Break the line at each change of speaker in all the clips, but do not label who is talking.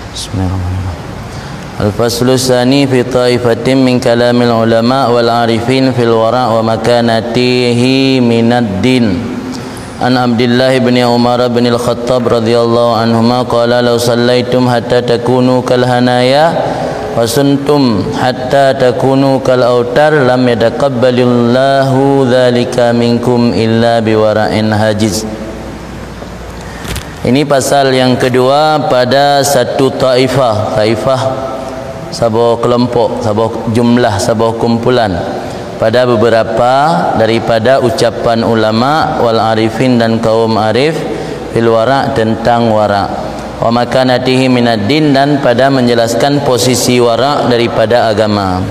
Bismillahirrahmanirrahim. Al-faslu tsani fi ta'ifatin min kalamil ulama wal arifin fil wara' wa makanatihi minad din. An Abdullah bin Umar bin Al-Khattab radhiyallahu anhuma qala law sallaitum hatta takunu kal hanaya wa suntum hatta takunu kal autar lam yataqabbalillahu dzalika minkum illa biwara'in hajiz. Ini pasal yang kedua pada satu taifah. Taifah sebuah kelompok, sebuah jumlah, sebuah kumpulan pada beberapa daripada ucapan ulama wal arifin dan kaum arif fil wara' tentang wara' wa makanatihi minad din, dan pada menjelaskan posisi wara' daripada agama.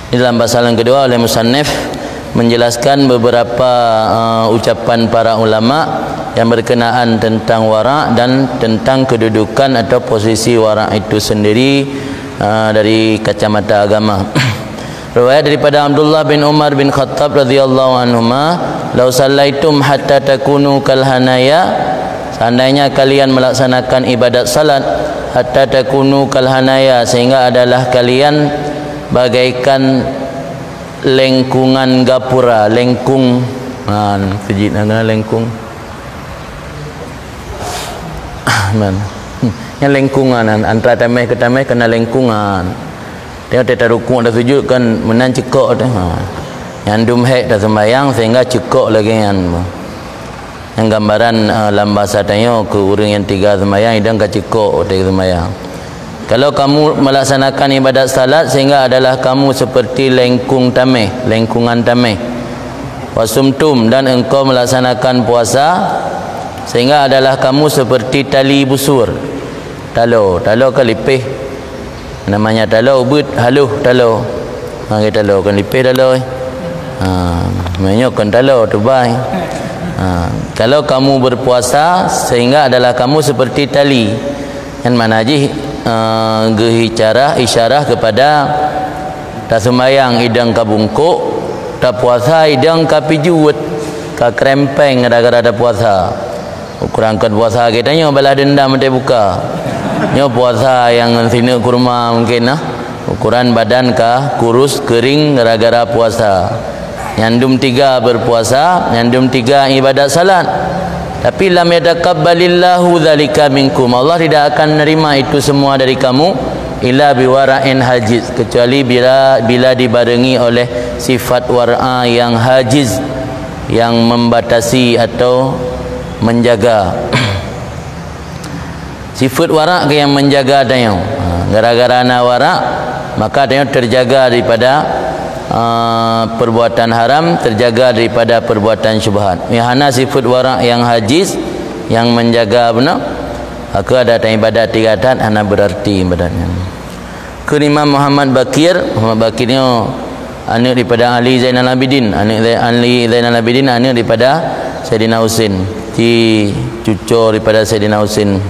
Di dalam pasal yang kedua oleh musannif menjelaskan beberapa ucapan para ulama yang berkenaan tentang wara' dan tentang kedudukan atau posisi wara' itu sendiri dari kacamata agama. Riwayat daripada Abdullah bin Umar bin Khattab radhiyallahu anhuma, "Lau sallaitum hatta takunu kal hanaya," seandainya kalian melaksanakan ibadat salat hatta takunu kal hanaya, sehingga adalah kalian bagaikan lengkungan gapura, lengkung pijit nak lengkung yang lengkungan antara tamai ke tamai kena lengkungan. Tengok dia rukuk dah sujud kan menan cekok tu. Yang dum hek dah sembahyang sehingga cekok lagi yang gambaran dalam bahasa tanya ke orang yang tiga sembahyang idang ka cekok dia sembahyang. Kalau kamu melaksanakan ibadat salat sehingga adalah kamu seperti lengkung tamai, lengkungan tamai. Wasumtum, dan engkau melaksanakan puasa sehingga adalah kamu seperti tali busur. Talo ke lipih, namanya talo ubud haluh talo. Kita talo kan lipih talo. Menyok kan talo tubai. Kalau kamu berpuasa sehingga adalah kamu seperti tali. Yang mana haji isyarah kepada tak sembayang idang ka bungkuk, tak puasa idang ka pijuut, ka krempeng gara-gara ada puasa. Ukuran kan puasa kita nyo balas dendam dia buka. Nyo puasa yang sini kurma mungkin ukuran badan kah kurus kering gara-gara puasa. Nyandum 3 berpuasa, nyandum 3 ibadat salat. Tapi lam yataqabbalillahu dzalika minkum. Allah tidak akan menerima itu semua dari kamu illa biwara'in hajiz, kecuali bila dibarengi oleh sifat wara' yang hajiz, yang membatasi atau menjaga. Sifat wara' yang menjaga tayang. Gara-gara na wara' maka tayang terjaga daripada perbuatan haram, terjaga daripada perbuatan syubhat. Yang sifat wara' yang hajiz, yang menjaga benar, maka ada ibadat 3 rakaat hana berarti ibadatnya. Imam Muhammad Bakir ni anak daripada Ali Zainal Abidin, Ali Zainal Abidin anak daripada Sayyidina Husain, di cucu daripada Sayyidina Husain.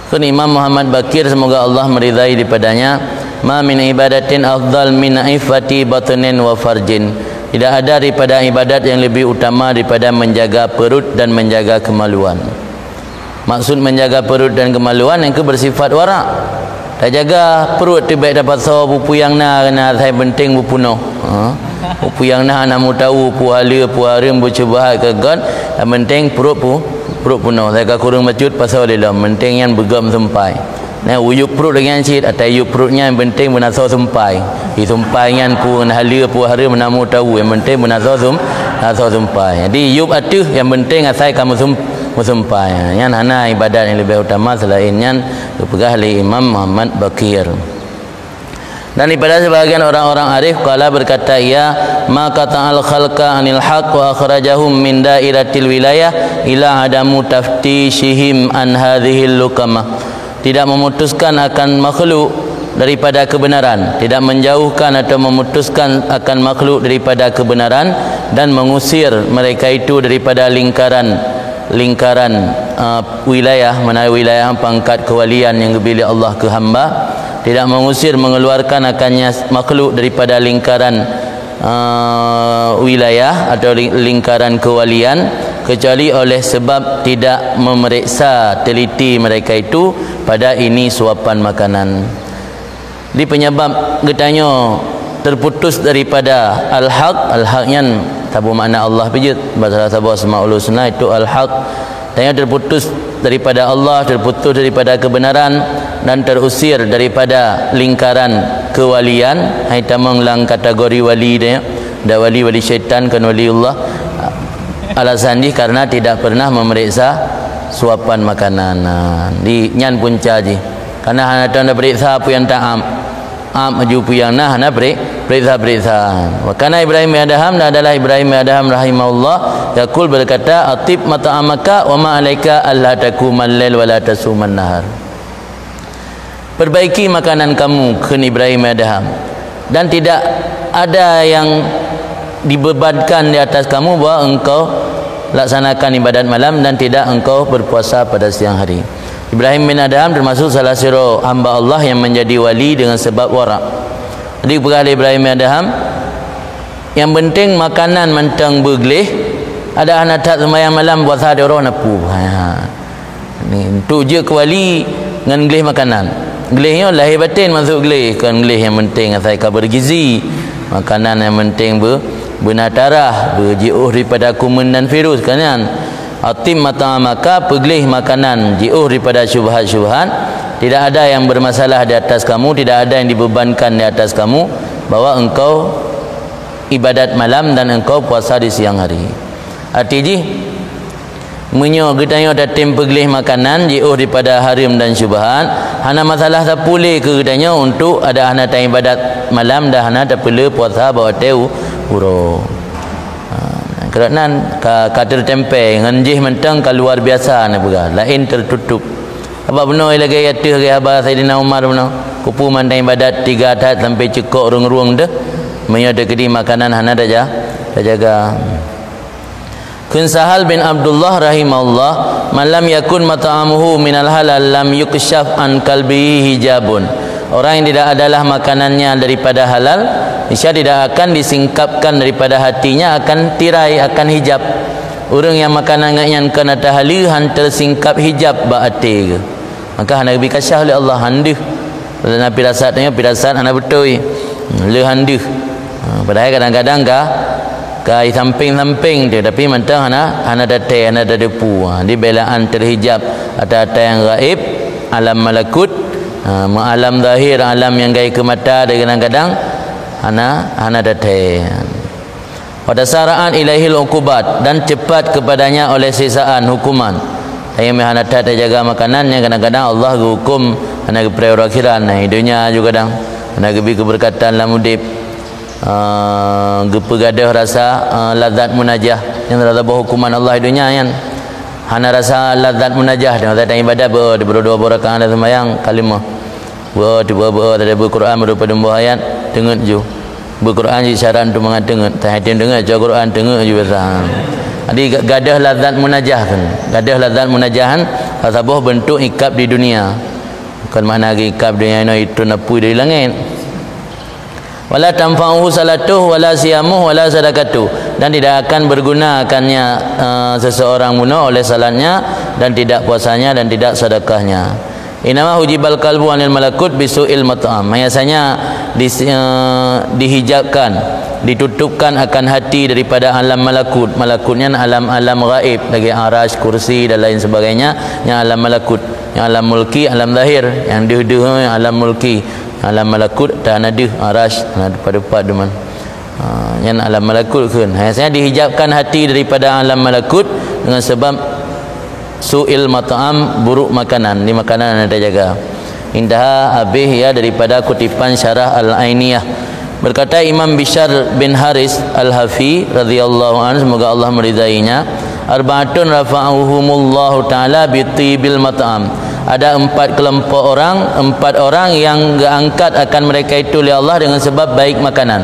Imam Muhammad Bakir, semoga Allah meridai daripadanya, ma min ibadatin afdal min ifati batnin wa farjin. Tidak ada daripada ibadat yang lebih utama daripada menjaga perut dan menjaga kemaluan. Maksud menjaga perut dan kemaluan yang bersifat wara'. Tak jaga perut tu baik dapat saw bupu yang kena saya penting bupuno. Bupu yang namu tahu pu hala pu harim bercubahat ke god, yang penting perut puno. Saya kurang macut pasal dia penting yang begam sampai. Nah, uyup perut dengan cit atau uyup perutnya yang penting menasau sumpai. Sumpai yang pun hala pu harim menamu tahu, yang penting menasau sumpai. Jadi uyup atuh yang penting asai kamu sumpai. Yang hana ibadat yang lebih utama selainnya dipegang oleh Imam Muhammad Bakir. Dan daripada sebahagian orang-orang arif kala berkata, ia maka ta'al khalqa anil haq wa akhrajahum min dairatil wilayah ila adamu taftishihim an hadhil lukamah. Tidak memutuskan akan makhluk daripada kebenaran, tidak menjauhkan atau memutuskan akan makhluk daripada kebenaran, dan mengusir mereka itu daripada lingkaran wilayah, mana wilayah pangkat kewalian yang diberi Allah ke hamba. Tidak mengusir, mengeluarkan akannya makhluk daripada lingkaran wilayah atau lingkaran kewalian, kecuali oleh sebab tidak memeriksa teliti mereka itu pada ini suapan makanan. Di penyebab getanya terputus daripada al-haq, al-haqnya tabu makna Allah pijut bahasa tabu asmaul husna itu al-haq. Tanya terputus daripada Allah, terputus daripada kebenaran dan terusir daripada lingkaran kewalian. Hai tamang lang kategori wali dia, dah wali syaitan kan waliullah. Alasan dia karena tidak pernah memeriksa suapan makanan. Di nyan punca ji. Karena hana dah periksa apa yang ta'am. Am aju yang nah hana periksa. Wa kana Ibrahim Adham adalah Ibrahim Adham rahimahullah yaqul berkata atib mata'amaka wa ma alaika alla takumal lail wa la tasuman nahar. Perbaiki makanan kamu ke Ibrahim Adham, dan tidak ada yang dibebankan di atas kamu bahawa engkau laksanakan ibadat malam dan tidak engkau berpuasa pada siang hari. Ibrahim bin Adham termasuk salah seorang hamba Allah yang menjadi wali dengan sebab wara'. Jadi perkara Ibrahim bin Adham yang penting makanan mentang bergelih, ada anak tak sembahyang malam puasa dia orang napu. Ni untuk je ke wali dengan gelih makanan. Gelihnya lahir batin masuk gelih, kan gelih yang penting asal kabar gizi. Makanan yang penting benar darah, berjiuh daripada kuman dan virus kan. Atim mata'amaka, pegelih makanan, jiuh daripada syubhat-syubhat. Tidak ada yang bermasalah di atas kamu, tidak ada yang dibebankan di atas kamu bahwa engkau ibadat malam dan engkau puasa di siang hari. Artinya menyo gedanya datim pegelih makanan jiuh daripada haram dan syubhat. Hana masalah tak boleh ke gedanya untuk ada hana tak ibadat malam dah hana tak perlu puasa bawa teu uro. Kerana kader tempe nganjih mentang ka luar biasa na pega lain tertutup. Apa benar lagi yatih ke abah Saidina Umar benar kupu mandai ibadat 3 tahap sampai cekok ruang-ruang dah menyo ada kedi makanan hana dah jaga. Kun Sahal bin Abdullah rahimahullah malam yakun mata'amuhu minal halal lam yukshaf an kalbihi hijabun. Orang yang tidak adalah makanannya daripada halal, niscaya tidak akan disingkapkan daripada hatinya, akan tirai, akan hijab. Orang yang makanannya kena tahali han tersingkap hijab baati ke. Maka hana lebih kasyah oleh Allah handih. Kerana pirasatnya pirasat hana betul. Le handih. Padahal kadang-kadang ka samping-samping dia tapi mentang hana datai, hana depu. Di belaan terhijab ada yang gaib, alam malakut, alam zahir, alam yang gaya ke mata dan kadang-kadang hana datai. Pada saraan ilahil uqubat dan cepat kepadanya oleh sisaan hukuman. Yang hana tak jaga makanannya kadang-kadang Allah hukum hana ke perakhiran hidupnya juga kadang hana ke keberkatan lamudip. Gepegadah rasa lazat munajah yang rasa hukuman Allah hidupnya kan. Hana rasa lazat munajah dan tak ibadat berdua rakaat dan sembahyang kalimah. Ada Quran daripada ayat dengar je. Quran je syarat untuk mengadengar. Tak dengar je Quran dengar je biasa. Jadi gadah lazat munajah kan. Gadah lazat munajahan sabah bentuk ikab di dunia. Bukan mana lagi ikab dunia itu napu dari langit. Wala tanfa'uhu salatuh wala siyamuh wala sadaqatuh, dan tidak akan bergunakannya seseorang muno oleh salatnya dan tidak puasanya dan tidak sedekahnya. Inama hujibal qalbu anil malakut bisu'il mat'am. Biasanya dihijabkan, ditutupkan akan hati daripada alam malakut. Malakutnya alam-alam gaib, lagi arash, kursi dan lain sebagainya. Yang alam malakut, yang alam mulki, alam zahir, yang yang alam mulki, alam malakut dan ada arash pada deman. Yang alam malakut kan. Biasanya dihijabkan hati daripada alam malakut dengan sebab su'il mat'am, buruk makanan. Di makanan ada jaga. Indah habis ya daripada kutipan syarah Al-Ainiyah. Berkata Imam Bishr bin Haris Al-Hafi radhiyallahu anhu, semoga Allah meridainya, arba'atun rafa'uhumullahu ta'ala bitibil mat'am. Ada 4 kelompok orang, 4 orang yang diangkat akan mereka itu oleh Allah dengan sebab baik makanan.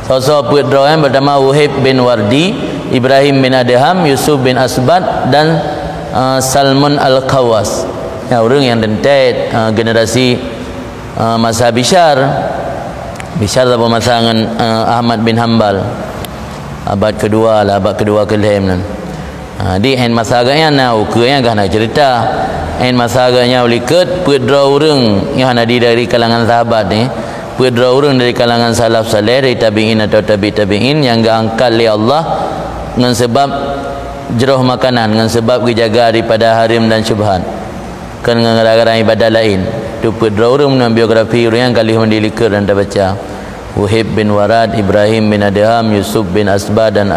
Sosok putra yang bernama Wahib bin Wardi, Ibrahim bin Adham, Yusuf bin Asbad dan Salman Al-Khawas. Ya, orang yang dentet generasi masa Bishr apa masa dengan Ahmad bin Hanbal abad kedua lah, abad kedua ke Di ain masaganya nau ke yang gana cerita ain masaganya uliket pedra urang yang ada dari kalangan sahabat ni, pedra urang dari kalangan salaf saleh, dari tabi'in atau tabi'in yang diangkat oleh Allah dengan sebab jeroh makanan, dengan sebab dijaga daripada haram dan syubhat, kan dengan gara-gara ibadah lain. Tu pedra urang menang biografi urang yang kali mendiliker dan dah baca. Wahib bin Warad, Ibrahim bin Adham, Yusuf bin Asba dan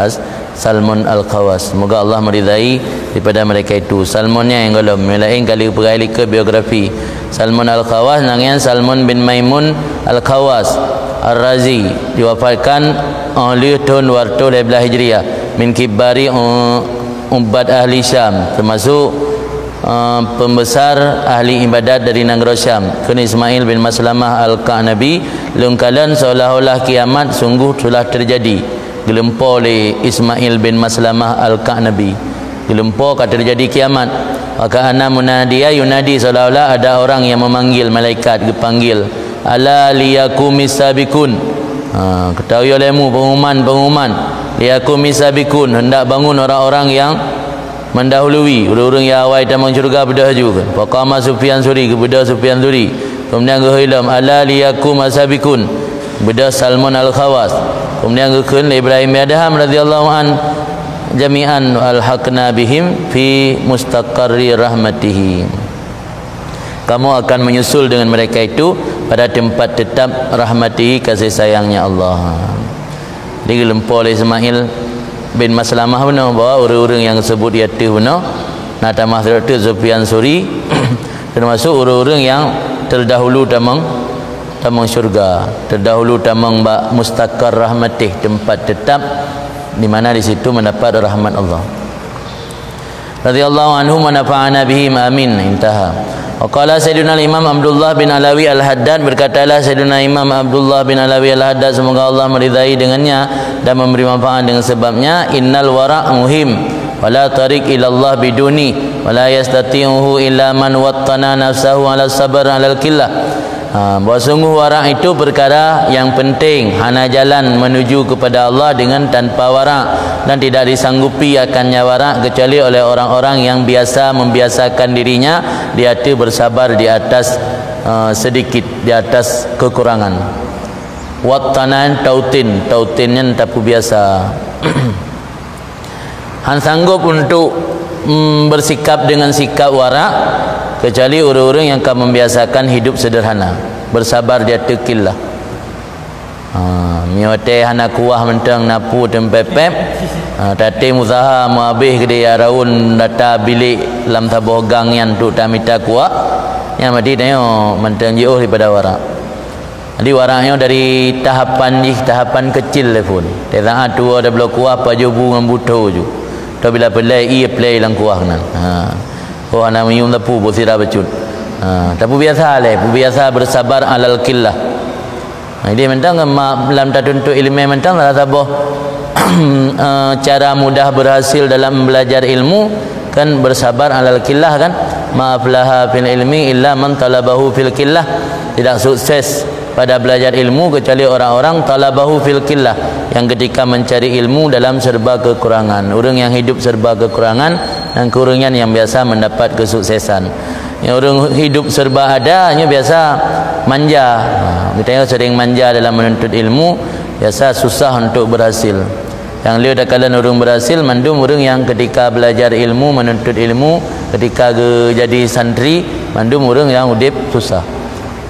Salmon Al-Khawas. Semoga Allah meridai daripada mereka itu. Salmonnya yang kalau melain kali perali ke biografi. Salmon Al-Khawas nangian Salmon bin Maimun Al-Khawas Ar-Razi, diwafatkan oleh tahun 212 Hijriah, min kibari ubad ahli Syam, termasuk pembesar ahli ibadat dari negara Syam. Kena Ismail bin Maslamah Al-Ka'nabi, lengkalan seolah-olah kiamat sungguh telah terjadi. Gelempor oleh Ismail bin Maslamah Al-Ka'nabi, gelempor kata terjadi kiamat. Maka ana munadiya yunadi, seolah-olah ada orang yang memanggil, malaikat dipanggil, ala liyakumis sabikun. Ketahui olehmu pengumuman liyakumis sabikun, hendak bangun orang-orang yang mendahului, orang-orang yang awal tamang syurga bedah juga. Faqama Sufyan Suri, kebedah Sufyan Suri. Kemudian kehilam ala liyakum asabikun, bedah Salmon Al-Khawas. Kemudian kekeun Ibrahim bin Adham radhiyallahu an, jami'an alhaqna bihim fi mustaqarri rahmatihi. Kamu akan menyusul dengan mereka itu pada tempat tetap rahmatihi, kasih sayangnya Allah. Digelempor oleh Ismail bin Maslamah benar bahawa orang-orang yang sebut dia tu benar nata mahdir tu Sufyan Suri termasuk orang-orang yang terdahulu tamang syurga, terdahulu tamang mustaqar rahmatih, tempat tetap di mana di situ mendapat rahmat Allah. Radhiyallahu anhu wa nafa'ana bihim, amin. Intaha. Waqala Sayyidina Imam Abdullah bin Alawi Al-Haddad, berkatalah Sayyidina Imam Abdullah bin Alawi Al-Haddad, semoga Allah meridai dengannya dan memberi manfaat dengan sebabnya, innal wara' muhim wala tariq ila Allah biduni wala yastati'uhu illa man wattana nafsahu ala sabr ala al-killah. Bahawa sungguh warak itu perkara yang penting, hana jalan menuju kepada Allah dengan tanpa warak, dan tidak disanggupi akannya warak kecuali oleh orang-orang yang biasa membiasakan dirinya di hati bersabar di atas sedikit, di atas kekurangan. Wattanan tautinnya tapu biasa. Han sanggup untuk bersikap dengan sikap warak kecuali orang-orang yang akan membiasakan hidup sederhana, bersabar dia tekillah. Miote hana kuah mentang napu tempepep, tate muzaha mu habis dia raun data bilik lam taboh gang yang tu tamita kuah yang mati tengok mentang jauh daripada warak. Jadi waraknya dari tahapan kecil pun. Tengah tu ada blok kuah pajubu dengan buto je. Tu bila pelai play lang kuah nan. Oh anak menyum tapu bosira becut. Tapu biasa le, biasa bersabar alal killah. Dia mentang dalam tertentu ilmu mentang lah taboh cara mudah berhasil dalam belajar ilmu kan bersabar alal killah kan. Ma'aflaha fil ilmi illa man talabahu fil killah. Tidak sukses pada belajar ilmu kecuali orang-orang talabahu fil killah, yang ketika mencari ilmu dalam serba kekurangan. Orang yang hidup serba kekurangan dan kekurangan yang biasa mendapat kesuksesan. Yang orang hidup serba adanya biasa manja. Kita sering manja dalam menuntut ilmu, biasa susah untuk berhasil. Yang lihat dah kalian orang berhasil mandum orang yang ketika belajar ilmu, menuntut ilmu, ketika jadi santri, mandum orang yang udip susah.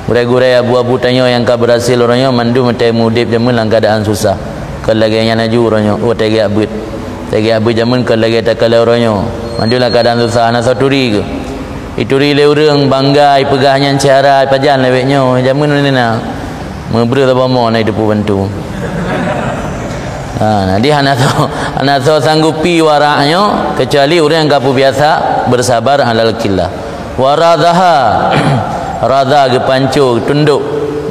Gurai-gurai abu-abu tanya yang kau berhasil orangnya mandu metai mudip jamun dalam keadaan susah. Kalau lagi yang naju orangnya, oh tegi abut jamun kalau lagi tak kalau orangnya mandu dalam keadaan susah. Anak saturi ke ituri le orang banggai pegahnya cara pajan leweknya jamun ni nak memberi apa mau nak hidup bantu. Nanti anak tu sanggupi waraknya kecuali orang yang kapu biasa bersabar alal killah. Waradaha radha ke pancu tunduk,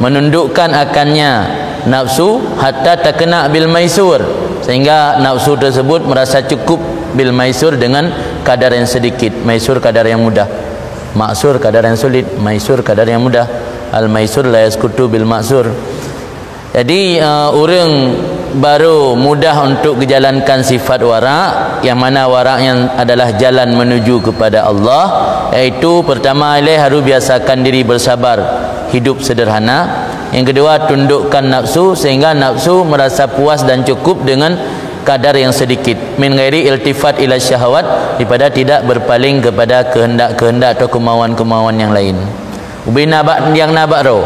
menundukkan akannya nafsu hatta takna bil maisur, sehingga nafsu tersebut merasa cukup bil maisur dengan kadar yang sedikit. Maisur kadar yang mudah, maksur kadar yang sulit, maisur kadar yang mudah. Al maisur la yaskutu bil maksur. Jadi orang baru mudah untuk menjalankan sifat wara', yang mana wara' yang adalah jalan menuju kepada Allah, iaitu pertama harus biasakan diri bersabar, hidup sederhana. Yang kedua, tundukkan nafsu sehingga nafsu merasa puas dan cukup dengan kadar yang sedikit, min ghairi iltifat ila syahwat, daripada tidak berpaling kepada kehendak-kehendak atau kemauan-kemauan yang lain. Ubi nabak yang nabak ro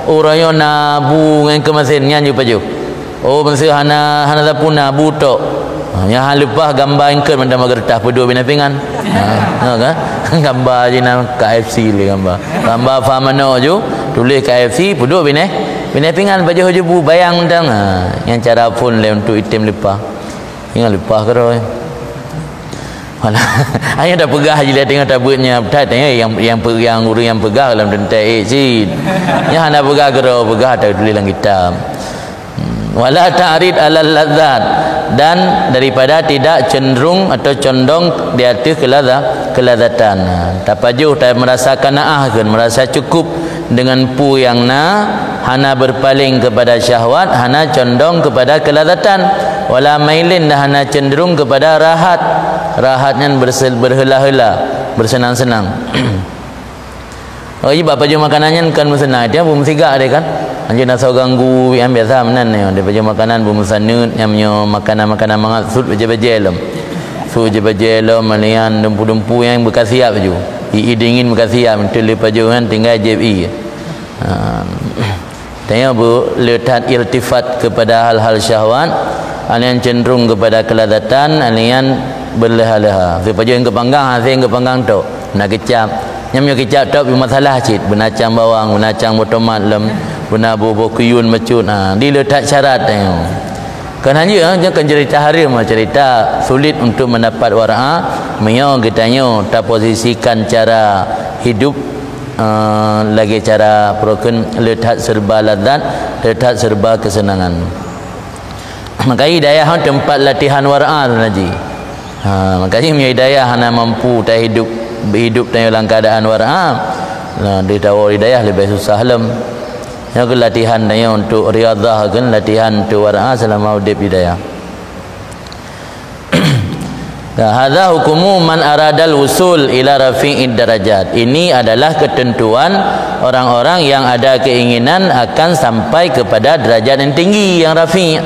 urayo nabu ngan kemasin nyanyi paju. Oh bangsa hana tapu nabu tok. Yang hal lepas gambar engkel mendam gertah pedua bina pingan. Kan gambar je nama KFC le gambar. Gambar famano ju tulis KFC pedua bina pingan baju jebu bayang mendang. Yang cara pun le untuk item lepas. Ingat lepas ke roh. Mana hanya dah pegah je dia tengok tabutnya betat yang guru yang pegah dalam dentai si. Yang hana pegah ke roh, pegah tak tulis dalam kitab. Wala ta'rid alal ladzat, dan daripada tidak cenderung atau condong di atas kelazatan. Tak pajuh tak merasakan naahkan, merasa cukup dengan pu yang hana berpaling kepada syahwat, hana condong kepada kelazatan. Wala mailin, dah hana cenderung kepada rahatnya berhela-hela, bersenang-senang. Oh iya bapa jom makanannya kan bersenang dia pun sigak dia kan. Anjir nak ganggu yang biasa menan ni dia baju makanan pun sanut yang punya makanan-makanan mangat sud baje-baje lem. Sud baje-baje lem malian dempu-dempu yang bekas siap baju. Dingin bekas siap betul lepas kan tinggal JBI. Tanya bu letak iltifat kepada hal-hal syahwat, alian cenderung kepada kelazatan, alian berleha-leha. Lepas yang kepanggang, hasil yang kepanggang tu nak kecap. Nyamnya kecap tu masalah cit, benacang bawang, benacang botomat lem, benar bubuh kuyun mecut. Diletak syarat tengok. Kan hanya jangan cerita harim, cerita sulit untuk mendapat wara'a. Menyo kitanya tak posisikan cara hidup lagi cara broken, letak serba lazat, letak serba kesenangan. Maka hidayah tempat latihan wara'a tu Haji. Makanya punya hidayah hana mampu tak hidup dalam keadaan wara'a. Dia tahu hidayah lebih susah lem. Yang latihan dia untuk riyadhah kan, latihan untuk wara'a selama hidup hidayah. Hadza hukumu man aradal usul ila rafi'id darajat. Ini adalah ketentuan orang-orang yang ada keinginan akan sampai kepada derajat yang tinggi, yang rafi'.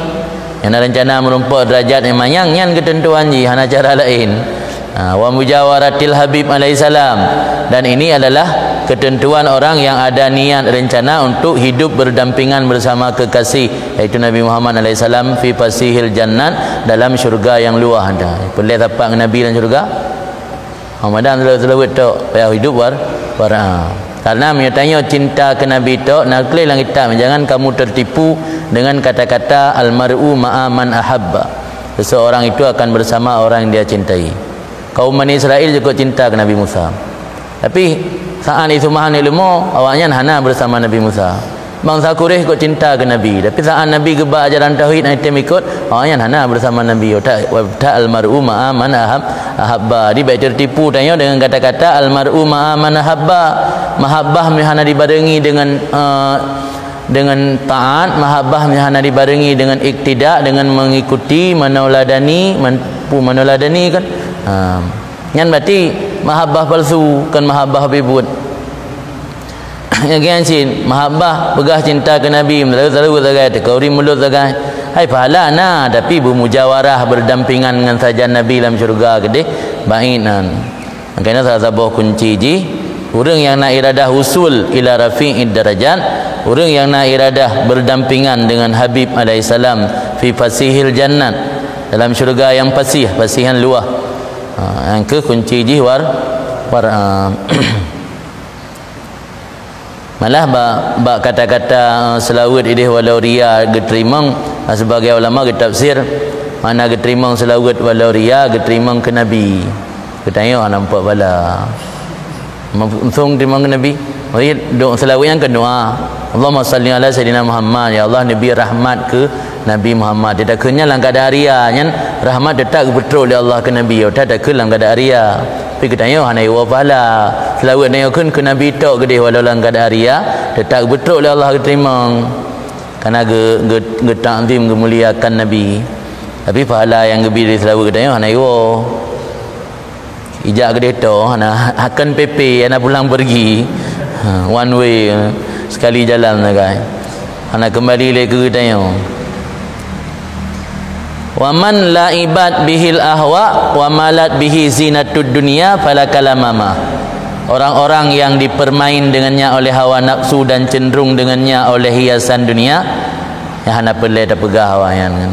Yang rencana merompak derajat yang manyang, yang ketentuan ji hana cara lain. Wa mujawaratil habib alaihissalam, dan ini adalah ketentuan orang yang ada niat rencana untuk hidup berdampingan bersama kekasih, iaitu Nabi Muhammad alaihissalam, fi fasihil jannat, dalam syurga yang luah ada. Boleh dapat Nabi dalam syurga. Ramadan selalu tok payah hidup karena menyatanya cinta ke Nabi tok nak tulis dalam kitab, jangan kamu tertipu dengan kata-kata almar'u ma'a man ahabba. Seseorang itu akan bersama orang yang dia cintai. Kaum Bani Israel juga cinta ke Nabi Musa. Tapi saat itu mahan ilmu, awaknya hana bersama Nabi Musa. Bangsa Quraisy ikut cinta ke Nabi. Tapi saat Nabi gebak ajaran tauhid item ikut, awaknya hana bersama Nabi. Tak almar'u ma'a man ahabba. Dia baik tertipu tanya dengan kata-kata almar'u ma'a man ahabba. Mahabbah hana dibarengi dengan taat, mahabbah hana dibarengi dengan iktidak, dengan mengikuti, menauladani kan. Yang berarti mahabbah palsu, kan mahabbah bibut. Yang kiancin mahabbah begah cinta ke Nabi, selalu zagai tekauri mulut zagai. Hai pahala nah, tapi bermujawarah berdampingan dengan saja Nabi dalam syurga gede bainan. Makanya salah satu kunci ji orang yang nak iradah usul ila rafi'id darajat, orang yang nak iradah berdampingan dengan Habib alaihissalam fi fasihil jannat, dalam syurga yang pasihan luah. Yang ke kunci ji malah bak kata-kata selawat idih walau riya getrimang sebagai ulama getafsir, mana getrimang selawat walau riya getrimang ke Nabi. Ketanya nampak bala langsung terima ke Nabi. Doa selawat yang kedua, Allahumma salli ala sayyidina Muhammad, ya Allah Nabi rahmat ke Nabi Muhammad. Dia tak kenyal dalam keadaan ria nyan rahmat detak betul oleh Allah ke Nabi. Tak ada ke dalam keadaan ria. Tapi katanya hana wa pahala. Selawat dia ke Nabi tok gede walau dalam keadaan ria detak betul oleh Allah terima. karena ta'zim memuliakan Nabi. Tapi pahala yang lebih dari selalu katanya hana yo ijak kereta hana akan PP hana pulang pergi one way sekali jalan guys hana kembali lagi ke katanya. Wa man laibat bihil ahwa wa malat bihi zinatud dunya fala kalamama. Orang-orang yang dipermain dengannya oleh hawa nafsu dan cenderung dengannya oleh hiasan dunia, yang hana pelai tak pegah hawayan kan.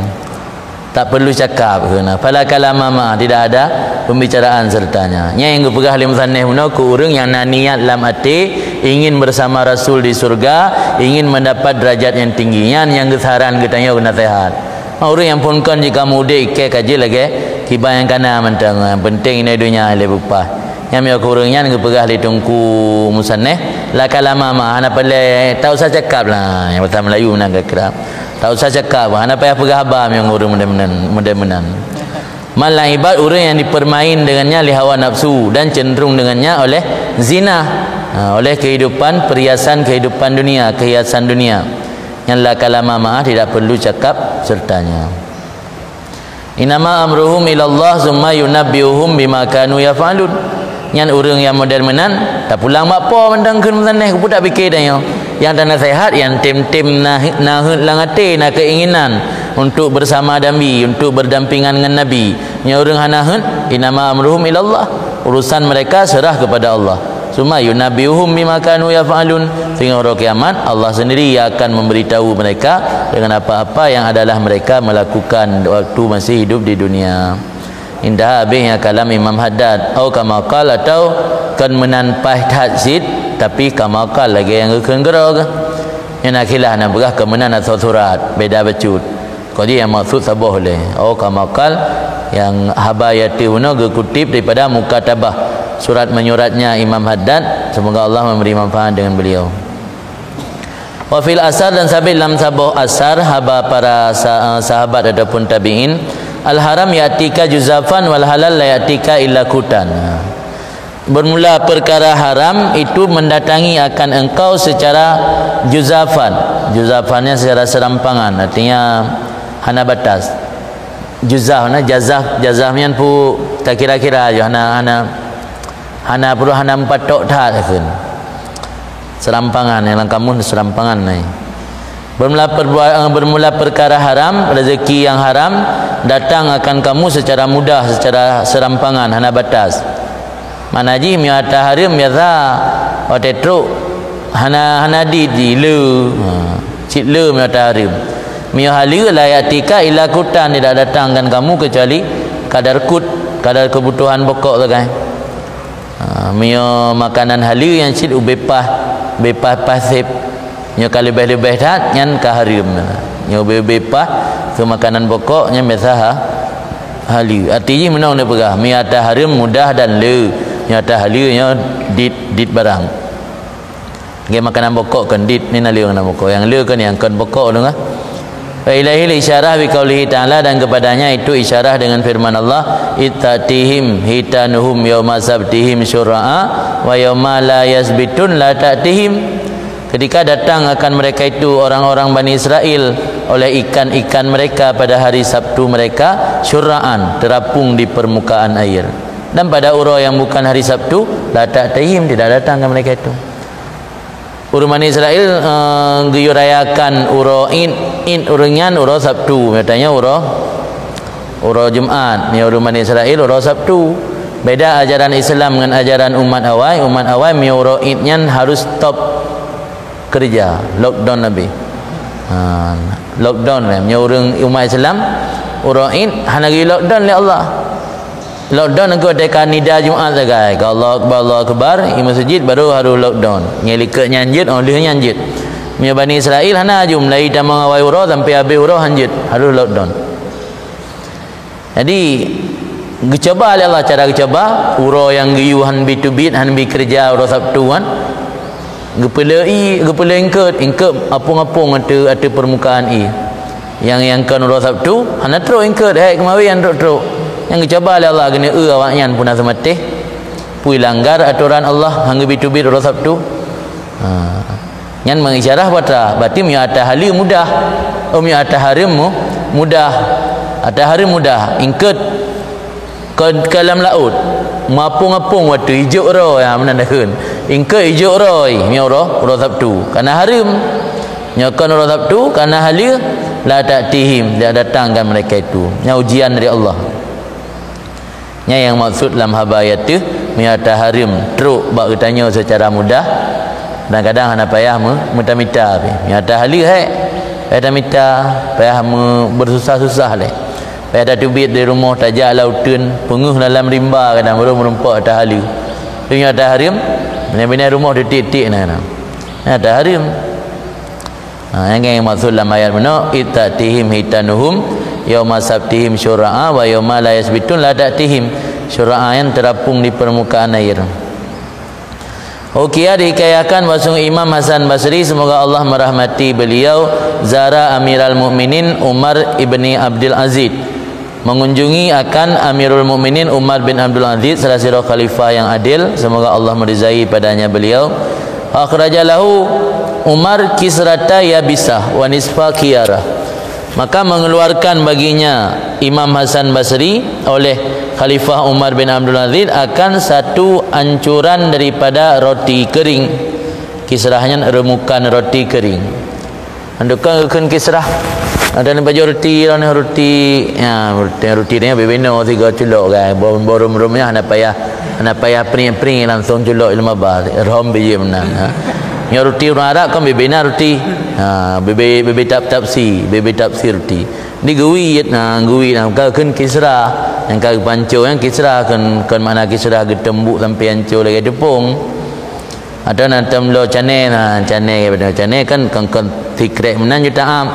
Tak perlu cakap kena. Fala kalamama, tidak ada pembicaraan sertanya. Nya yang pegah lim saneh guna ku urang yang niat lam hati ingin bersama Rasul di surga, ingin mendapat derajat yang tinggi. Yang gesaran katanya guna sehat. Orang yang pun kan jika mudik ke kaji lagi kibah yang kana mentang penting ini dunia le bupa. Yang mi kurangnya nge pegah li tungku musanneh la kalamama hana pale tak usah cakap lah yang bahasa Melayu nak kerap. Tak usah cakap hana payah pegah abah yang urang mudah-mudahan. Malah ibad orang yang dipermain dengannya li hawa nafsu dan cenderung dengannya oleh zina, oleh kehidupan perhiasan kehidupan dunia, kehiasan dunia. Yang la kalamama tidak perlu cakap sertanya. Inama amruhum ilallah summa yunabbiuhum bima kanu yaf'alun. Yang orang yang model menan tak pulang bakpo mendang keun saneh ku tak fikir dah yang tak nasihat yang tim-tim nah langate nak keinginan untuk bersama Nabi, untuk berdampingan dengan Nabi. Yang orang hanaheun inama amruhum ilallah, urusan mereka serah kepada Allah. Summa yunabbiuhum bima kanu yaf'alun. Sehingga hari kiamat Allah sendiri akan memberitahu mereka dengan apa-apa yang adalah mereka melakukan waktu masih hidup di dunia. Indah habisnya kalam Imam Haddad atau kamakal atau kan menanpah tahzid tapi kamakal lagi yang keun gerog yang akhilah nak berah kemenan atau surat beda becut kau dia yang maksud sabah le atau kamakal yang habayati una kutip daripada mukatabah surat menyuratnya Imam Haddad. Semoga Allah memberi manfaat dengan beliau. Wa fil asar dan sabil lam sabah asar haba para sahabat ataupun tabi'in al-haram yatika juzafan wal halal la yatika illa kutan. Bermula perkara haram itu mendatangi akan engkau secara juzafan. Juzafannya secara serampangan, artinya hana batas. Juzaf na jazahnya pu tak kira-kira aja hana perlu hana patok dah kan. Serampangan yang kamu serampangan ni. Bermula perkara haram, rezeki yang haram datang akan kamu secara mudah, secara serampangan, hana batas. Manaji miata harim biasa watetro hana di le cik le miata harim. Mio halir layatika ila kutan, tidak datangkan kamu kecuali kadar kadar kebutuhan pokok tu kan. Mio makanan halir yang cik bepah pasif. Nya kalau lebih-lebih dah nyan kaharim. Nya bebepah ke makanan pokoknya biasa hali. Artinya menang dia pegah. Mi atas harim mudah dan le. Nya atas halinya dit barang. Ge makanan pokok kan dit ni nali makanan pokok. Yang le kan yang kan pokok tu kan. Fa ilaihi isyarah bi qaulihi ta'ala, dan kepadanya itu isyarah dengan firman Allah ittatihim hitanuhum yauma sabtihim syura'a wa yauma la yasbitun la ta'tihim. Ketika datang akan mereka itu orang-orang Bani Israel oleh ikan-ikan mereka pada hari Sabtu mereka syura'an, terapung di permukaan air. Dan pada ura yang bukan hari Sabtu la ta'tihim, tidak datang ke mereka itu. Ura Bani Israel geyurayakan ura in urengan ura Sabtu, katanya ura Jumaat. Ni ura Bani Israel ura Sabtu. Beda ajaran Islam dengan ajaran umat awal. Umat awal mi ura idnya harus stop kerja, lockdown Nabi. Lockdown lah. Punya orang umat Islam urain hana gi lockdown oleh Allah. Lockdown engkau ada nida Jumaat saja. Kalau Allah Akbar di masjid baru harus lockdown. Nyelik nyanjit oleh nyanjit. Punya Bani Israel hana jum lai tamang awai ura sampai habis ura hanjit harus lockdown. Jadi dicoba oleh Allah cara dicoba ura yang giyuhan bitubit han bi kerja ura Sabtu kan. Gepela ingkut apung-apung ada permukaan i yang kan ura Sabtu hana teruk ingkut kemawi yang teruk yang dicoba oleh Allah kena awaknya pun asa mati pui langgar aturan Allah hangga bitubit ura Sabtu Yang mengisyarah bata berarti mi atas halia mudah. Mi atas harim mudah. Atas harim mudah. Ingkut ke dalam laut. Mapung-apung waktu hijau roh yang menandakan. Ingkut hijau roh mi roh Sabtu. Karena harim. Nyakan roh Sabtu karena halia la ta'tihim, dia datangkan mereka itu. Nya ujian dari Allah. Nya yang maksud dalam habayat tu mi atas harim teruk bak tanya secara mudah. Kadang-kadang hana payah minta-minta mi atas halia payah minta, payah bersusah-susah leh. Payah ada tubit di rumah tajak lautan, penguh dalam rimba kadang baru merempak atas halia. Mi atas harim, bina-bina rumah titik-titik nah. Atas harim. Yang maksud dalam ayat mana itatihim hitanuhum yauma sabtihim syura'a wa yauma la yasbitun la ta'tihim syura'a yang terapung di permukaan air. Okey, dihikayakan bahwa Imam Hasan Basri, semoga Allah merahmati beliau, zara Amirul Mukminin Umar ibni Abdul Aziz, mengunjungi akan Amirul Mukminin Umar bin Abdul Aziz, salah seorang khalifah yang adil, semoga Allah meridai padanya beliau. Akhrajalahu Umar kisrata yabisah wa nisfa khiyarah, maka mengeluarkan baginya Imam Hasan Basri oleh Khalifah Umar bin Abdul Aziz akan satu ancuran daripada roti kering. Kisrahnya remukan roti kering. Andukan kisrah ada ni baju roti ya roti ni bebeno 3 culok kan borum-rumnya hana payah pring langsung culok 15 rom biji menang. Yang roti orang Arab kan bebena roti. Bebe tafsi roti. Ni gui kan kisrah. Yang kau pancur yang kisrah kan mana kisrah getembuk sampai hancur lagi tepung. Ada nantam lo cane kan tikrek menan juta am.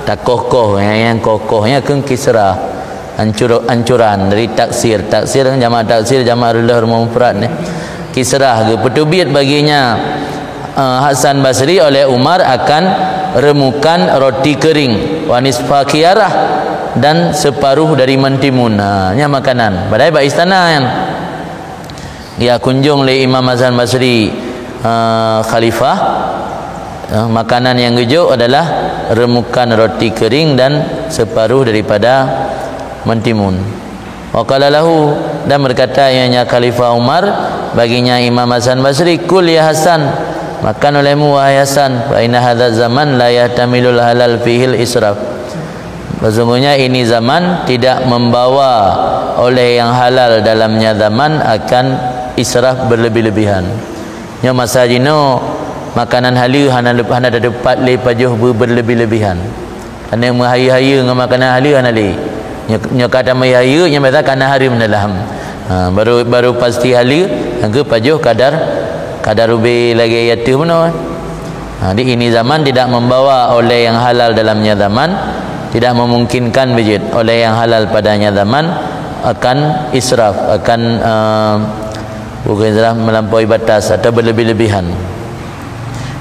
Tak kokoh yang kokohnya kan kisrah. Ancuran dari taksir kan jamak taksir jamak rullah rumah mufrad ni. Kisrah ke petubit baginya Hasan Basri oleh Umar akan remukan roti kering wanisfa khiyarah dan separuh dari mentimun. Nya makanan badai ba istana yang dia kunjung oleh Imam Hasan Basri khalifah. Makanan yang gejuk adalah remukan roti kering dan separuh daripada mentimun. Wa qala lahu, dan berkata ianya Khalifah Umar baginya Imam Hasan Basri, kul ya Hasan, makan olehmu wahai Hasan, fa inna hadzal zaman la yahtamilul halal fihil israf. Sesungguhnya ini zaman tidak membawa oleh yang halal dalamnya zaman akan israf berlebih-lebihan. Nya masa jino makanan halal hana ada dapat le pajuh berlebih-lebihan. Ana mahaya-haya dengan makanan halal hana le. Nya kata mahaya nya masa kana harim dalam. Baru pasti halal angka pajuh kadar ubi lagi yaitu mana. Di ini zaman tidak membawa oleh yang halal dalamnya zaman, tidak memungkinkan wujud oleh yang halal padanya zaman akan israf, akan bukan israf melampaui batas atau berlebih-lebihan.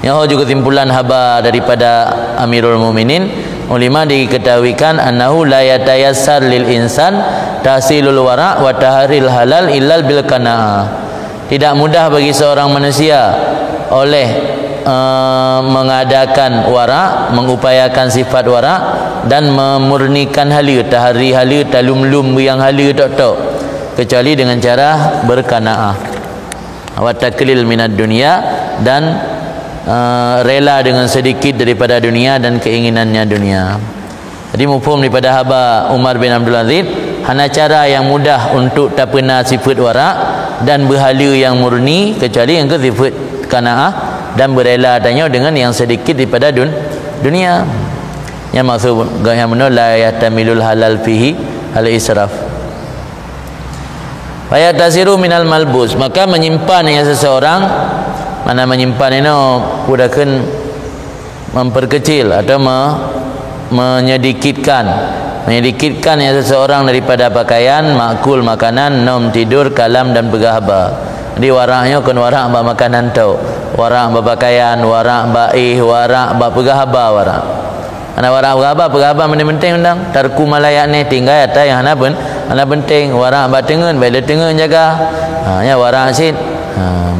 Yang juga kesimpulan haba daripada Amirul Mukminin, ulama diketahuikan annahu la yatayassar lil insan tahsilul wara' wa taharil halal illal bil qanaah. Tidak mudah bagi seorang manusia oleh mengadakan wara', mengupayakan sifat wara' dan memurnikan halal, tahari halal, talum-lum yang halal tok-tok, kecuali dengan cara berqanaah. Wa taklil minad dunya, dan rela dengan sedikit daripada dunia dan keinginannya dunia. Jadi mufhum daripada haba Umar bin Abdul Aziz, hana cara yang mudah untuk tak pernah sifat wara' dan berhala yang murni, kecuali yang ke sifat qanaah dan berela tanya dengan yang sedikit daripada dunia. Yang maksud yang mana la yahtamilul halal fihi al israf. Fa tasiru minal malbus, maka menyimpan yang seseorang, mana menyimpan ini pudahkan memperkecil atau menyedikitkan yang seseorang daripada pakaian, makul makanan, nom tidur, kalam dan begahaba. Jadi waraknya kan warak ba makanan tau, warak ba pakaian, warak ba warak ba begahaba warak. Ana warak begahaba penting undang tarku malayak ni tinggal atas yang ana penting, warak ba tengen baik le tengen jaga. Nya warak sit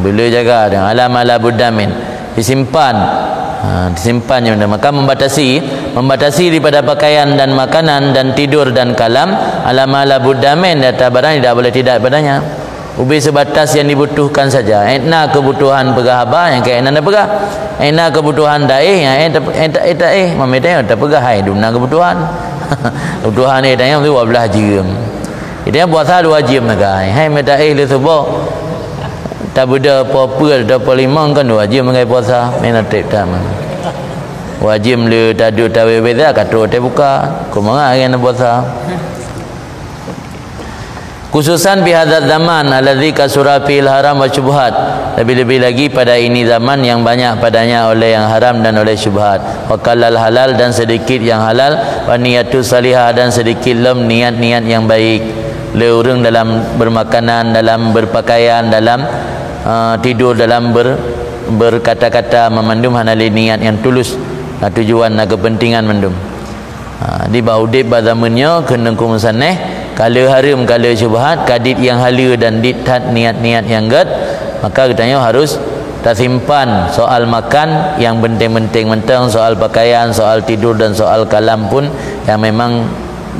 bila jaga dengan alam ala budamin disimpan disimpannya benda. Maka membatasi daripada pakaian dan makanan dan tidur dan kalam alama la buddamin, data barang tidak boleh tidak padanya. Ubi sebatas yang dibutuhkan saja. Ena kebutuhan pegah haba yang kayak ena pegah. Ena kebutuhan daih yang eta mamedai tak pegah hai duna kebutuhan. Kebutuhan ni tanya tu 12 jam. Dia puasa 2 jam nagai. Hai medai le subuh. Tak beda apa-apa 25 kan 2 jam nagai puasa. Mena tak mana. Wajib le tadu tawe beza katro te buka. Kumaha yang puasa. Khususan fi hadzal zaman alladzi kasura fil haram wa syubhat, lebih-lebih lagi pada ini zaman yang banyak padanya oleh yang haram dan oleh syubhat, wa kalal halal dan sedikit yang halal, wa niyatu salihah dan sedikit lem niat-niat yang baik. Le urang dalam bermakanan, dalam berpakaian, dalam tidur, dalam berkata-kata memandum hanali niat yang tulus, tujuan dan kepentingan mendum. Di baudib bazamannya kena kumusaneh kala haram kala syubhat kadit yang hala dan dithat niat-niat yang gad, maka katanya harus tak simpan soal makan yang penting-penting mentang, soal pakaian, soal tidur dan soal kalam pun yang memang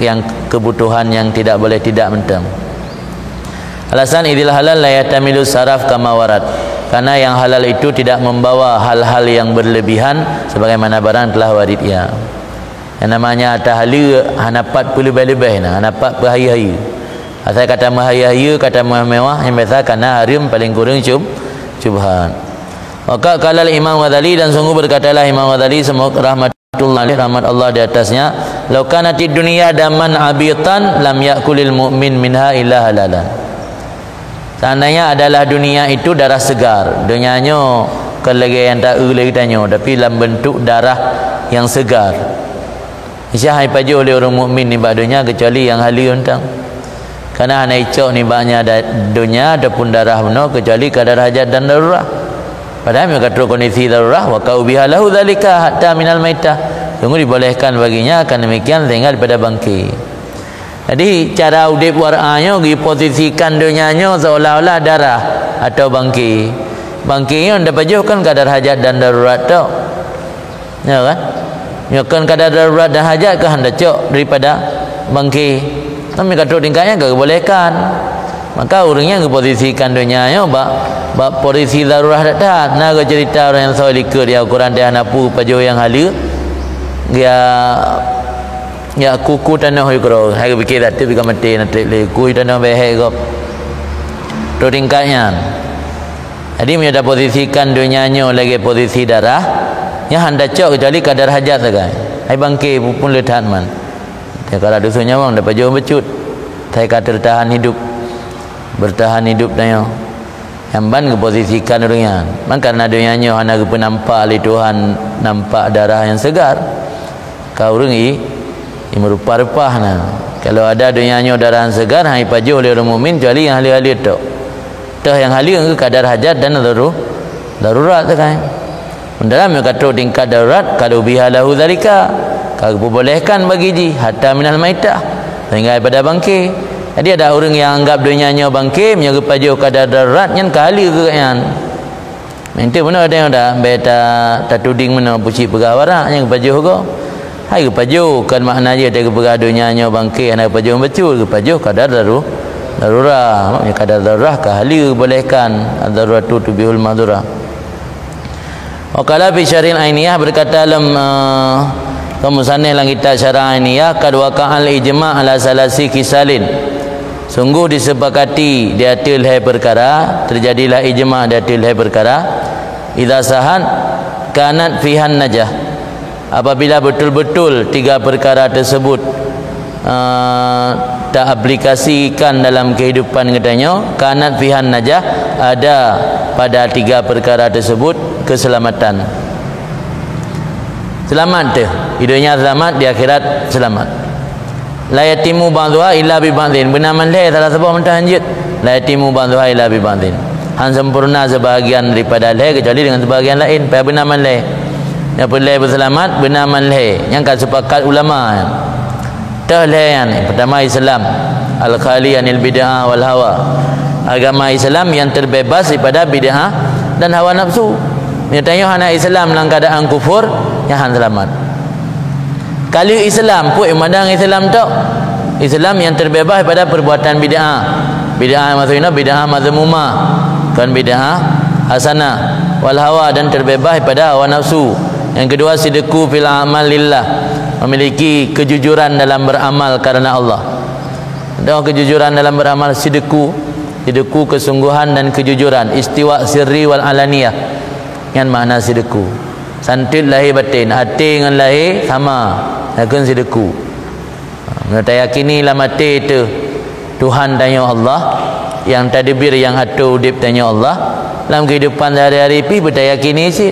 yang kebutuhan yang tidak boleh tidak mentang. Alasan idil halal la yatamilu saraf kama warat, karena yang halal itu tidak membawa hal-hal yang berlebihan sebagaimana barang telah warid ya. Yang namanya tahala hanapat lebih-lebih nah, hanapat berhari-hari. Asal kata mahari-hari, kata mewah yang biasa karena haram paling kurang syubhat. Maka kalal Imam Ghazali, dan sungguh berkatalah Imam Ghazali semoga rahmat Allah di atasnya, law kanatid dunya daman abitan lam yakulil mu'min minha illa halalan. Seandainya adalah dunia itu darah segar, dunianya kelagi yang tak lagi tanya, tapi dalam bentuk darah yang segar. Isyah paju oleh orang mukmin ni bak dunia kecuali yang hali untang. Karena hanya icok ni baknya dunia adapun darah benar kecuali kadar hajat dan darurat. Padahal mereka kata kondisi darurat wa kau biha lahu dzalika hatta minal maitah. Sungguh dibolehkan baginya akan demikian tinggal pada bangkai. Jadi cara udip wara'anya diposisikan dunianya seolah-olah darah atau bangkai. Bangkainya anda paju kan kadar hajat dan darurat tu. Ya kan? Nyokan kadar darurat dan hajat ke hendak cok daripada bangki. Kami kata tingkatnya ke bolehkan. Maka orangnya ke posisikan dunianya bak posisi darurat dah. Nah ke cerita orang yang soleh ke dia Al-Quran dia napu pajo yang halu. Ya kuku tanah hoi kro. Hai fikir datu bika mati nak le kuy tanah behek kop. Tu tingkatnya. Jadi dia posisikan dunianya lagi posisi darah. Yang hendak cok kecuali kadar hajat saja. Hai bangke pun letak man. Dia kalau dusunya bang dapat jauh becut. Saya kata bertahan hidup daya. Yang ban ke posisikan orangnya. Man karena dunianya hanya ke penampak oleh Tuhan nampak darah yang segar. Kau orang ini merupa-rupa nah. Kalau ada dunianya darah yang segar hai paju oleh orang mukmin kecuali yang ahli-ahli tu. Tah yang ahli ke kadar hajat dan darurat kan. Dalam yang kata tingkat darurat kalau biha lahu dzalika, kalau bolehkan bagi ji hatta minal maitah sehingga pada bangke. Jadi ada orang yang anggap dunianya bangke menjaga paju kadar darurat yang kali ke kan. Mente mana ada yang dah beta tatuding mana puci pegah warak yang paju ke. Hai ke paju kan makna dia ada pegah dunianya bangke ana paju betul ke paju kadar darurat. Maknanya kadar darurat kali bolehkan darurat tu bihul madura. Wakala fi syaril ainiyah berkata dalam kemusanih lang kitab syarah ainiyah kad waqa'al ijma' ala salasi kisalin. Sungguh disepakati di atil hai perkara, terjadilah ijma' di atil hai perkara. Idza sahan kanat fihan najah. Apabila betul-betul tiga perkara tersebut tak aplikasikan dalam kehidupan katanya, kanat fihan najah, ada pada tiga perkara tersebut keselamatan. Selamat tu, hidupnya selamat, di akhirat selamat. La yatimu ba'dhuha illa bi ba'dhin. Benaman leh salah sebab mentah anjit. La yatimu ba'dhuha illa bi ba'dhin. Han sempurna sebahagian daripada leh kecuali dengan sebahagian lain. Pada benaman leh. Yang boleh berselamat benaman leh. Yang kan sepakat ulama. Tah leh yang pertama Islam. Al-khali anil bid'ah wal hawa. Agama Islam yang terbebas daripada bid'ah dan hawa nafsu. Tanya hana Islam dalam keadaan kufur, yang han selamat. Kalau Islam pun memandang Islam tu Islam yang terbebas daripada perbuatan bid'ah. Bid'ah maksudnya bid'ah mazmumah, kan bid'ah hasanah wal hawa, dan terbebas daripada hawa nafsu. Yang kedua, sidqu fil amal lillah, memiliki kejujuran dalam beramal karena Allah. Dan kejujuran dalam beramal, sidqu kesungguhan dan kejujuran, istiwa sirri wal alaniyah, yang makna sidqu. Santit lahir batin, hati dengan lahir sama, akan sidqu. Kita yakini dalam hati itu Tuhan tanya Allah, yang tadbir yang atur udip tanya Allah. Dalam kehidupan sehari-hari pi bertayakini sih.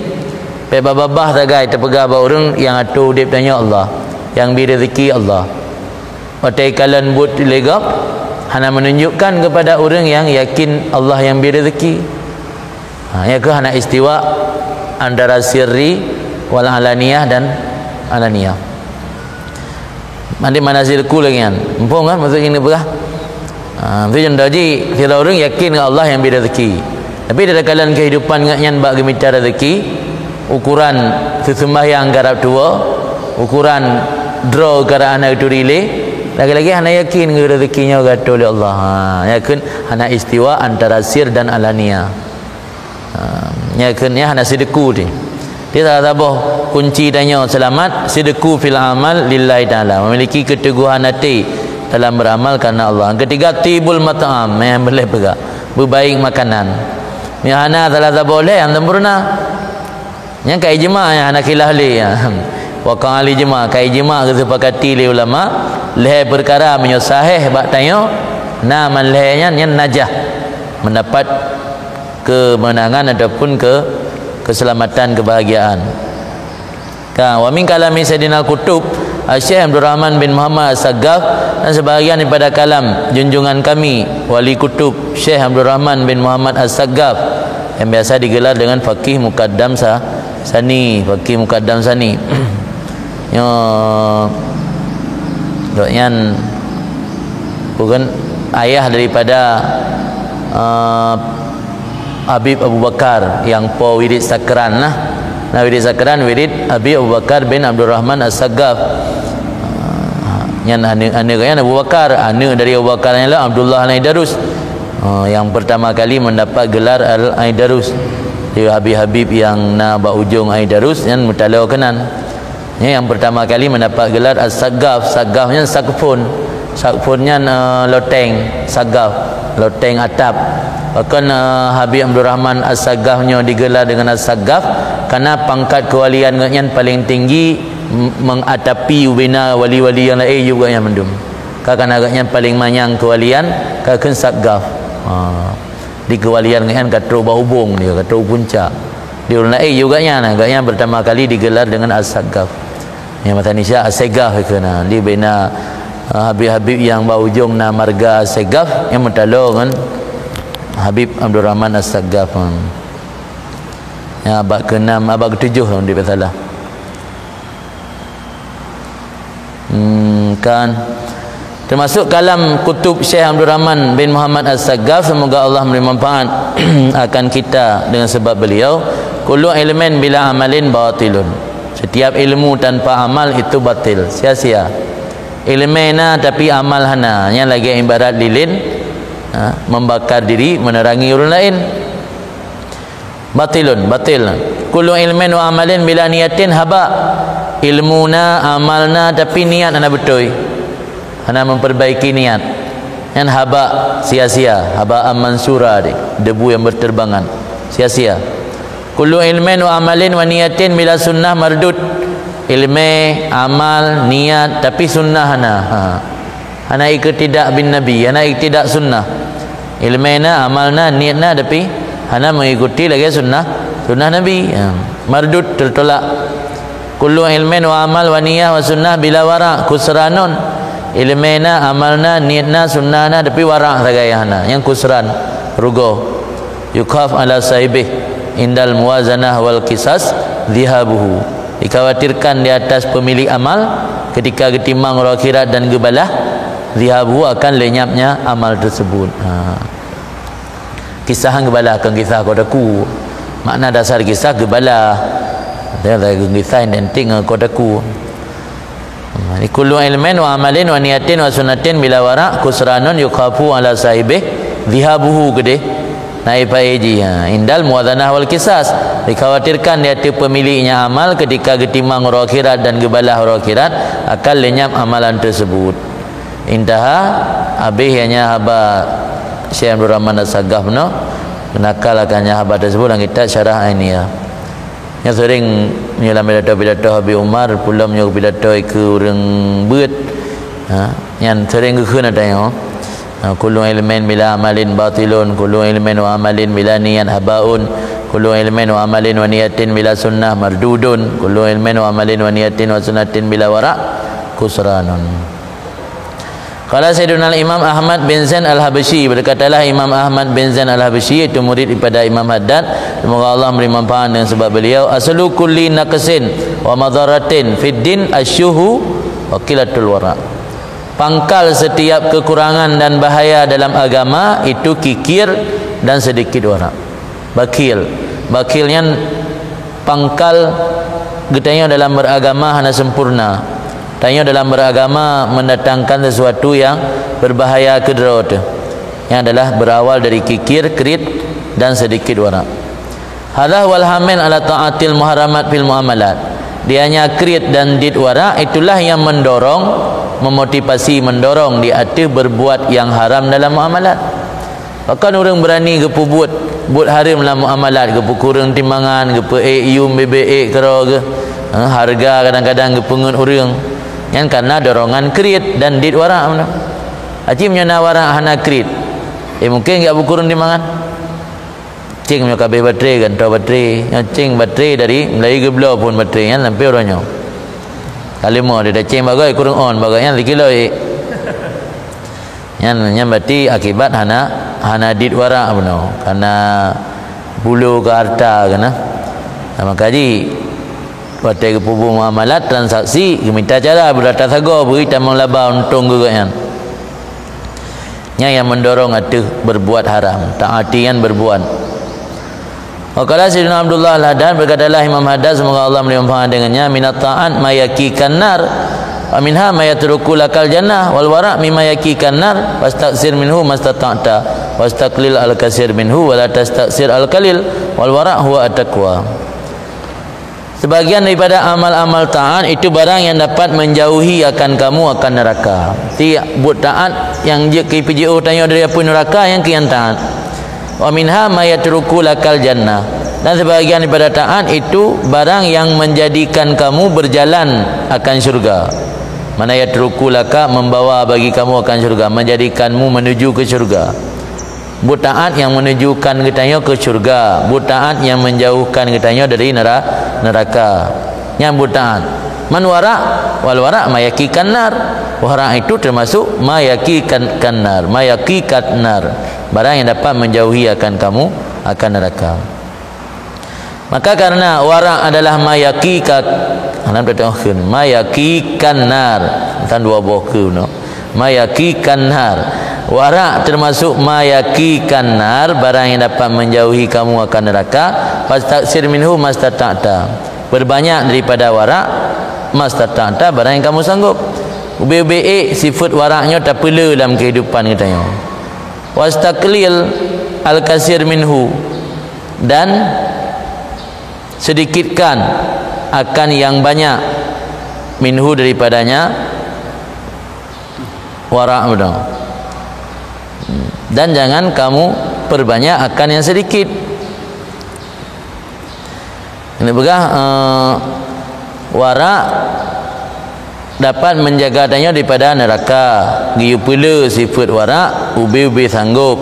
Babah tagai terpegang orang yang atur udip tanya Allah, yang beri rezeki Allah. Otai kalan buat legap hana menunjukkan kepada orang yang yakin Allah yang beri rezeki. Ya ke hana istiwa antara sirri wal alaniyah dan alaniyah. Mandi mana sirku lagi kan? Empung kan maksud ini berah. Itu yang daji sila orang yakin Allah yang beri rezeki. Tapi dalam kalan kehidupan ngaknyan bak gemita rezeki, ukuran sesembahyang garap tua, ukuran draw gara anak itu relay, lagi-lagi hana yakin rezekinya gato oleh Allah. Yakin hana istiwa antara sir dan alania. Yakin ya hana sidqu dia. Dia tak tahu kunci tanya selamat, sidqu fil amal lillahi taala, memiliki keteguhan hati dalam beramal karena Allah. Yang ketiga, tibul mat'am, yang boleh pegang berbaik makanan. Yang hana tak boleh yang sempurna. Yang kai jema yang anak kilah li wa qali jema kai jema kesepakati li ulama leh perkara menyusahih bak tanya nama lehnya yang najah, mendapat kemenangan ataupun keselamatan, kebahagiaan. Wa min kalami Sayyidina Qutub Syekh Abdul Rahman bin Muhammad As-Saggaf, dan sebahagian daripada kalam junjungan kami Wali Kutub Syekh Abdul Rahman bin Muhammad As-Saggaf, yang biasa digelar dengan Faqih Muqaddam Sani, Faqih Muqaddam Sani. Yang bukan ayah daripada Habib Abu Bakar yang po wirid sakran lah. Nah, wirid sakran wirid Habib Abu Bakar bin Abdul Rahman As-Saggaf. Yang anak Abu Bakar, anak dari Abu Bakar ialah Abdullah Al-Aidarus, yang pertama kali mendapat gelar Al-Aidarus. Dia Habib-Habib yang nak ujung Aidarus yang mutalau kenan. Yang pertama kali mendapat gelar As-Saggaf. Saggafnya sakfun, sakfunnya loteng, saggaf, loteng atap. Bahkan Habib Abdul Rahman As-Saggafnya digelar dengan As-Saggaf karena pangkat kewalian yang paling tinggi, mengatapi ubina wali-wali yang lain juga yang mendum. Kakak agaknya paling manyang kewalian kakak Saggaf. Di kewalian kan katro bahubung dia, katro puncak. Di orang lain juga agaknya pertama kali digelar dengan As-Saggaf. Yang mata Nisha As-Saggaf kena di bina Habib-Habib yang berujung na marga As-Saggaf yang mentalo kan Habib Abdul Rahman As-Saggaf. Ya abad ke-6, abad ke-7 di Pasalah. Kan termasuk kalam kutub Syekh Abdul Rahman bin Muhammad As-Saggaf, semoga Allah memberi manfaat akan kita dengan sebab beliau. Kullu ilmin bila amalin batilun, setiap ilmu tanpa amal itu batil, sia-sia. Ilmena tapi amal hana, yang lagi ibarat lilin, membakar diri, menerangi orang lain. Batilun, batil. Kullu ilmin wa amalin bila niyatin haba, ilmuna amalna tapi niat anda betul, anda memperbaiki niat. Yang haba sia-sia, haba mansura, debu yang berterbangan, sia-sia. Kullu ilmin wa amalin wa niyatin bila sunnah mardud, ilmu amal niat tapi sunnah hana iktidak bin nabi, hana iktidak sunnah. Ilmena amalna niatna tapi hana mengikuti lagi sunnah nabi, mardud, tertolak. Kullu ilmin wa amal wa niyah wa sunnah bila wara kusranun, ilmena amalna niatna sunnahna tapi wara sagayana yang kusran rugo. Yukhaf ala sahibih indal muwazanah wal qisas dhihabuhu, dikhawatirkan di atas pemilik amal ketika ketimbang akhirat dan gebalah, dhihabuhu akan lenyapnya amal tersebut. Kisah gebalah akan kisah kodaku Makna dasar kisah gebala. Dia lagi kisah identik dengan kodaku. Kullu ilmin wa amalin wa niyatin wa sunnatin bila wara kusranun yukhafu ala sahibih dhihabuhu gede naib paeji indal muadhanah wal kisas, dikhawatirkan di hati pemiliknya amal ketika getimang huru akhirat dan gebalah huru akhirat akan lenyap amalan tersebut. Intaha habis hanya haba Syekh Abdul Rahman As-Sagaf no nakal akannya haba tersebut dan kita syarah ini ya. Yang sering menyelam pidato Habib Umar pula menyuruh pidato ke orang beut. Yang sering ke ada yang kullu ilmin bila amalin batilun, kullu ilmin wa amalin bila niyan habaun, kullu ilmin wa amalin wa niyatin bila sunnah mardudun, kullu ilmin wa amalin wa niyatin wa sunnatin bila wara kusranun. Qala Sayyiduna Imam Ahmad bin Zain Al-Habsyi, berkatalah Imam Ahmad bin Zain Al-Habsyi, itu murid daripada Imam Haddad, semoga Allah memberi manfaat dengan sebab beliau. Aslu kulli naqsin wa madaratin fid din asyuhu wa qillatul wara. Pangkal setiap kekurangan dan bahaya dalam agama itu kikir dan sedikit wara. Bakilnya pangkal getanya dalam beragama hanya sempurna. Tanya dalam beragama mendatangkan sesuatu yang berbahaya ke derot, yang adalah berawal dari kikir, kerit dan sedikit wara. Hadha wal hamil ala ta'atil muharamat fil muamalat. Dianya kerit dan dit wara itulah yang mendorong, memotivasi mendorong di hati berbuat yang haram dalam muamalat. Bahkan orang berani gepu buat haram dalam muamalat, gepu kurang timbangan, gepu yum BBE kero ke harga kadang-kadang gepungut orang. Yang karena dorongan kerit dan dit wara. Haji menyana wara hana kerit. Mungkin enggak berkurun di mangan. Cing punya kabeh baterai kan, tahu baterai. Yang cing baterai dari Melayu geblo pun baterai kan sampai orangnya. Kali mau dia cing bagai kurang on bagainya 1 kilo. Yang berarti akibat hana dit wara benar. Karena bulu ke harta kan. Sama kaji Watai ke pubu muamalat transaksi minta cara berata sago beri tamang laba untung juga kan. Yang mendorong hati berbuat haram, taatian berbuat. Qala Sayyidina Abdullah Al-Haddad, berkatalah Imam Haddad semoga Allah melimpahkan dengannya, minat ta'at mayakikan nar wa minha mayatruku lakal jannah wal wara mimma yakikan nar wastaksir minhu mastata'ta wastaqlil al-kasir minhu wa la tastaksir al-qalil wal wara huwa at-taqwa. Sebagian daripada amal-amal taat itu barang yang dapat menjauhi akan kamu akan neraka. Buat taat yang KPJO tanya dari apa neraka yang kian taat. Wa minha ma yatruku lakal jannah. Dan sebagian daripada taat itu barang yang menjadikan kamu berjalan akan syurga. Mana yatruku laka membawa bagi kamu akan syurga, menjadikanmu menuju ke syurga. Butaat yang menunjukkan kitanya ke syurga, butaat yang menjauhkan kitanya dari neraka. Yang butaat man wara wal wara mayakikan nar. Wara itu termasuk mayakikan nar, mayakikat nar, barang yang dapat menjauhi akan kamu akan neraka. Maka karena wara adalah mayakikat, alam tertengahkan mayakikan nar, tan dua buah ke no, mayakikan nar. Wara termasuk mayakikan nar, barang yang dapat menjauhi kamu akan neraka. Fastaksir minhu mastata'ta, berbanyak daripada wara, mastata'ta, barang yang kamu sanggup. Ube-ube sifat waraknya tak perlu dalam kehidupan kita. Wastaqlil al-kasir minhu, dan sedikitkan akan yang banyak minhu daripadanya warak benar. Dan jangan kamu perbanyak akan yang sedikit. Ini begah wara dapat menjaga tanya daripada neraka. Giyu pula sifat wara ubi-ubi sanggup.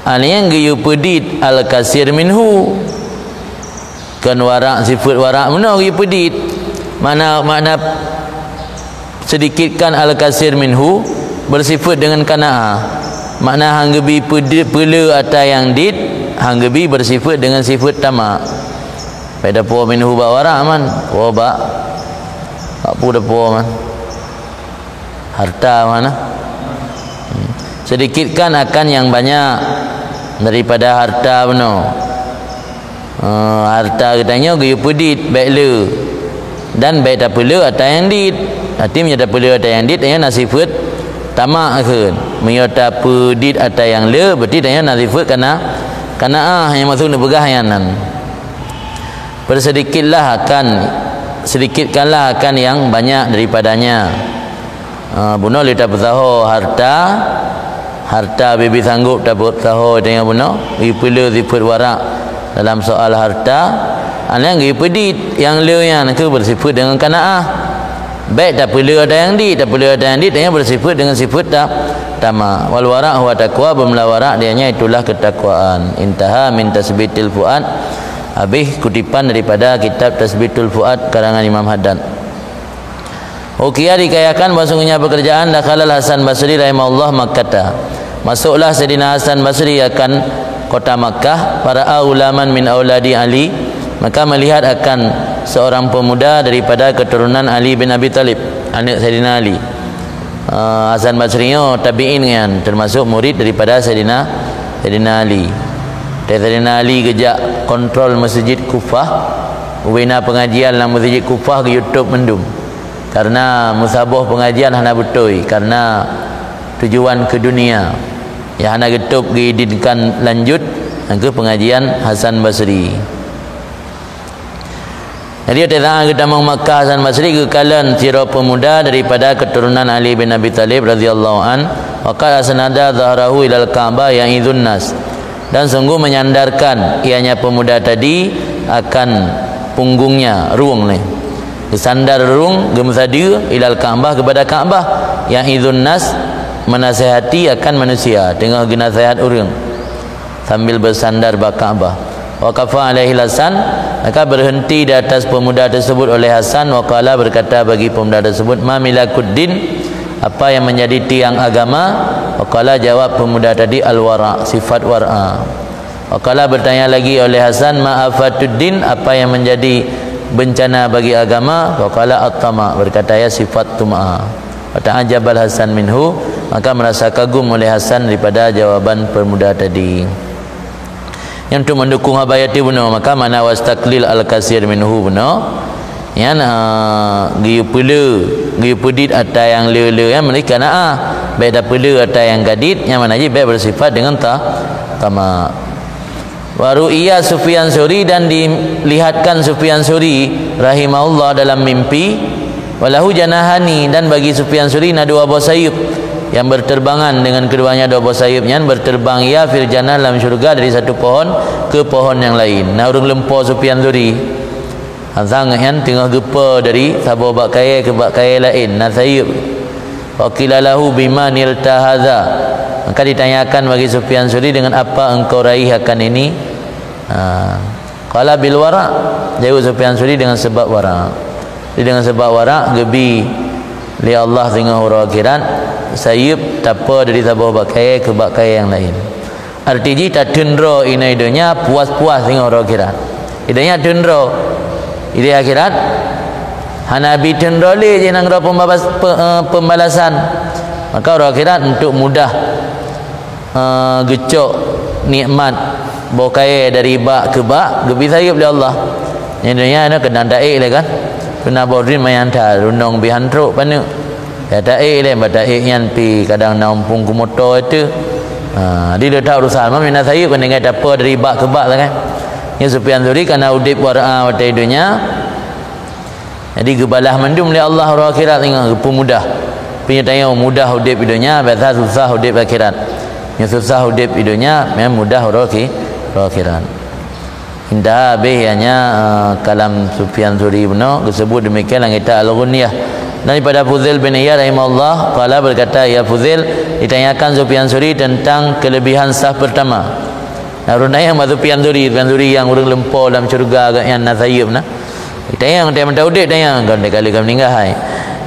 Yang giyu pedit al-kasir minhu, kan wara sifat wara mana giyu pedit. Mana sedikitkan al-kasir minhu bersifat dengan kana'ah. Makna hanggebi pula atau yang dit hanggebi bersifat dengan sifat tamak. Pada po minhu ba wara man, po ba apa dah po man, harta mana. Sedikitkan akan yang banyak daripada harta benar. harta katanya gaya pedit baik le dan baik tak pula atas yang dit artinya tak pula atas yang dit tanya nasifat tamak ke menyata pedit atas yang le berarti tanya nasifat karena yang masuk ni pegahayanan sedikitkanlah akan yang banyak daripadanya. Bunuh le tak bertahu harta bibi sanggup tak bertahu dengan bunuh ipula sifat warak dalam soal harta yang pedit yang le yang ke bersifat dengan qanaah baik tak perlu ada yang dit yang bersifat dengan sifat tamak. Wal wara' huwa taqwa, bermula wara' dianya itulah ketakwaan. Intaha min tasbitil fuad, habis kutipan daripada kitab Tasbitul Fuad karangan Imam Haddad. Dikayakan bahasanya pekerjaan dakhalal Hasan Basri rahimahullah Makkah. Masuklah Sayyidina Hasan Basri akan kota Makkah. Para ulaman min auladi Ali, maka melihat akan seorang pemuda daripada keturunan Ali bin Abi Talib, anak Sayyidina Ali. Hasan Basri tabi'in kan, termasuk murid daripada Sayyidina Ali. Sayyidina Ali kejak kontrol masjid Kufah, wina pengajian dalam masjid Kufah ke YouTube mendum. Karena musabah pengajian hana betul, karena tujuan ke dunia. Yang hana getup diidinkan lanjut ke pengajian Hasan Basri. Jadi kita mau Makkah Hasan Basri kekalan sira pemuda daripada keturunan Ali bin Abi Talib radhiyallahu an, waqala sanada zahrahu ilal Ka'bah ya'idun nas, dan sungguh menyandarkan ianya pemuda tadi akan punggungnya ruang ni, disandar ruang gemsadir ilal Ka'bah kepada Ka'bah, ya'idun nas menasihati akan manusia, tengah nasihat orang sambil bersandar ba Ka'bah. Waqafa alaihi Hasan, maka berhenti di atas pemuda tersebut oleh Hasan. Waqala, berkata bagi pemuda tersebut, ma milakuddin, apa yang menjadi tiang agama? Waqala, jawab pemuda tadi, al-wara', sifat wara'. Waqala, bertanya lagi oleh Hasan, ma afatuddin, apa yang menjadi bencana bagi agama? Waqala at-tama', berkata ya sifat tuma'ah. Wa ta'ajabal Hasan minhu, maka merasa kagum oleh Hasan daripada jawaban pemuda tadi. Yang untuk mendukung habayati benar, maka mana wastaklil al-kasir minhu benar, yang giu pedit atau yang le yang mereka baik dah pelu atau yang gadit, yang mana je baik bersifat dengan tama. Waru iya Sufyan Suri, dan dilihatkan Sufyan Suri rahimahullah dalam mimpi, walahu janahani, dan bagi Sufyan Suri ada dua buah sayap yang berterbangan dengan keduanya dua buah sayapnya, berterbang ia fil jannah, dalam syurga, dari satu pohon ke pohon yang lain. Nah, orang lempar Sufyan Suri sangat yang tengah gepa dari sabar bak kaya ke bak kaya lain. Nah, sayap waqila lahu bima nilta hadza, maka ditanyakan bagi Sufyan Suri, dengan apa engkau raih akan ini? Qala bil wara', jawab Sufyan Suri dengan sebab wara'. Dengan sebab wara' gebi li Allah tengah hura akhirat, sayup tapa dari tabah bakai ke bakai yang lain. Artinya tak dendro ini idenya puas-puas tengah hura akhirat. Idenya dendro ide akhirat hanabi dendro le je nang pembalasan. Maka hura akhirat untuk mudah gecok nikmat bakai dari bak ke bak, gebi sayup li Allah. Idenya ana kena daik le kan. Kena bodrin mayanta runong bihantruk panu. Ya taik le bataik yang pi kadang nampung ke motor itu. Dia letak urusan mana saya kena ingat apa dari bak ke bak lah kan. Ya Sufyan Suri karena udip wara'a wata dunia. Jadi gebalah mendum oleh Allah ora akhirat dengan pemudah. Penyatanya mudah udip dunia, biasa susah udip akhirat. Yang susah udip dunia memang mudah ora akhirat. Indah hanya kalam Sufyan Suri benar disebut demikian dalam kitab Al-Ghunniyah. Daripada Fuzail bin Iyad rahimahullah, qala, berkata ya Fuzail, ditanyakan Sufyan Suri tentang kelebihan saf pertama. Nah, runai yang Sufyan Suri yang orang lempar dalam syurga agak yang nasayib nah. Ditanya yang mata udip, tanya kau kali kau meninggal hai.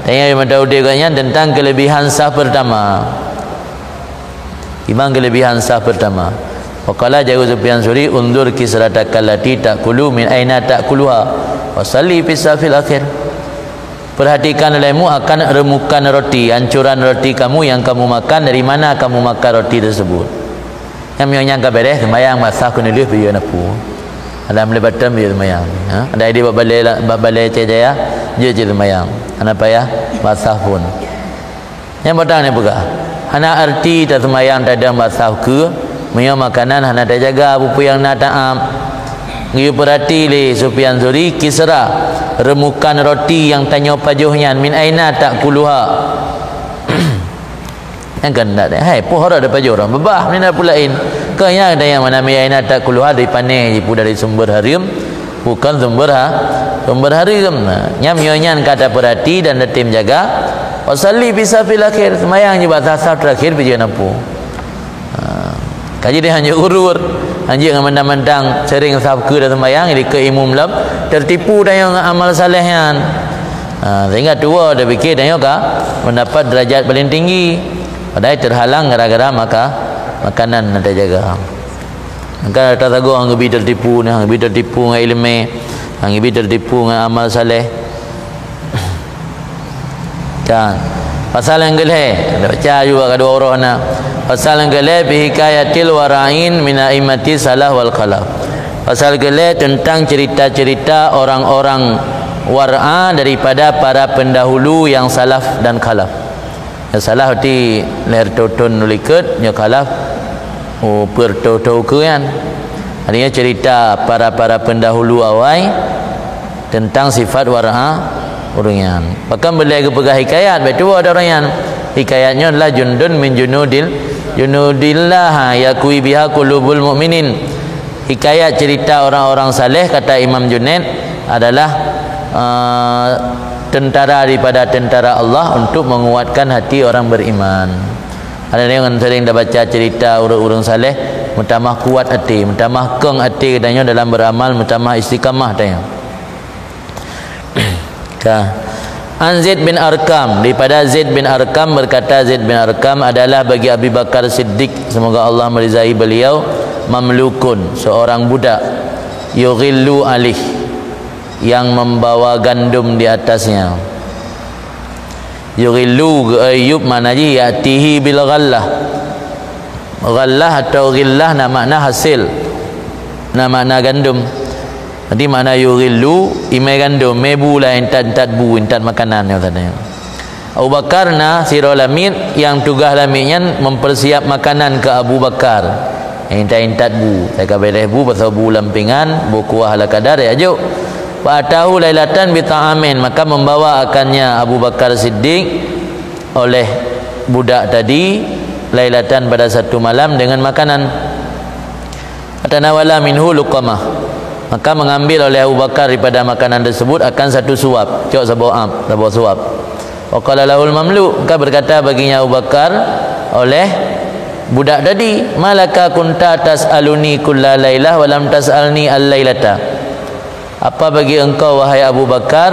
Tanya yang mata udip katanya tentang kelebihan saf pertama. Imam kelebihan saf pertama. Waqala, jawab Sufyan Suri, undur kisrataka allati ta'kulu min aina ta'kuluha wa salli fi safil akhir. Perhatikan olehmu akan remukan roti, ancuran roti kamu yang kamu makan, dari mana kamu makan roti tersebut. Yang menyangka beres sembahyang masak kena lih biar napu. Dalam lebatan dia semayang. Ada idea bab balai Jaya, dia je semayang. Anak payah basah pun. Yang petang ni buka. Anak arti tak semayang tak ada basah ke, punya makanan anak tak jaga apa yang nak taam. Dia perhati le Sufyan Zuri Kisra remukan roti yang tanya pajuhnya min aina tak kuluha. Yang kan tak ada. Hai, poh ada pajuh orang bebah ni nak pulain. Kaya ada yang mana min aina tak kuluha dari paneh ipu dari sumber harim bukan sumber harim. Nyam nyonya kata perhati dan tim jaga. Wasalli bisa fil akhir semayang je batas terakhir pergi nampu. Kaji dia hanya urur anjing mentang-mentang sering sabke dan sembahyang jadi ke imam lab tertipu dan yang amal salehnya. Sehingga tua dah fikir dan yoga mendapat derajat paling tinggi padahal terhalang gara-gara makanan nak jaga. Maka tak tahu hang bi tertipu ni, hang bi tertipu dengan ilmu, hang bi tertipu dengan amal saleh. Kan pasal yang geleh ada baca juga kedua orang nak pasal yang geleh bi hikayatil wara'in min a'immati salah wal khalaf. Pasal geleh tentang cerita-cerita orang-orang war'a daripada para pendahulu yang salaf dan khalaf. Yang salaf ti leher totun nuliket, yang khalaf pertotau kan. Artinya cerita para pendahulu awai tentang sifat war'a orang. Bahkan boleh pegang hikayat betul ada orang yang hikayatnya adalah jundun min junudillah yakui biha qulubul mu'minin. Hikayat cerita orang-orang saleh kata Imam Junaid adalah tentara daripada tentara Allah untuk menguatkan hati orang beriman. Ada yang sering dah baca cerita orang-orang saleh mutamah kuat hati, mutamah keng hati katanya dalam beramal, mutamah istiqamah katanya. An Zaid bin Arqam, daripada Zaid bin Arqam berkata, Zaid bin Arqam adalah bagi Abu Bakar Siddiq semoga Allah meridai beliau mamlukun, seorang budak yughillu alih yang membawa gandum di atasnya. Yughillu ayub mana ji yatihi bil ghallah. Ghallah atau ghillah nama makna hasil, nama makna gandum. Jadi makna yughillu imai gandum, mebu lah entat bu, entat makanan yang tadi. Abu Bakar na sirul lamid yang tugas lamidnya mempersiap makanan ke Abu Bakar. Entat bu, saya kabeleh bu pasal bu lampingan, bu kuah ala kadar ya juk. Wa atahu lailatan bi ta'amin, maka membawa akannya Abu Bakar Siddiq oleh budak tadi lailatan pada satu malam dengan makanan. Atanawala minhu luqamah, maka mengambil oleh Abu Bakar daripada makanan tersebut akan satu suap. Cok sebuah suap. Wa qala lahul mamluk, maka berkata baginya Abu Bakar oleh budak tadi, malaka kunta tas'aluni kulla lailah wa lam tas'alni al-lailata. Apa bagi engkau wahai Abu Bakar,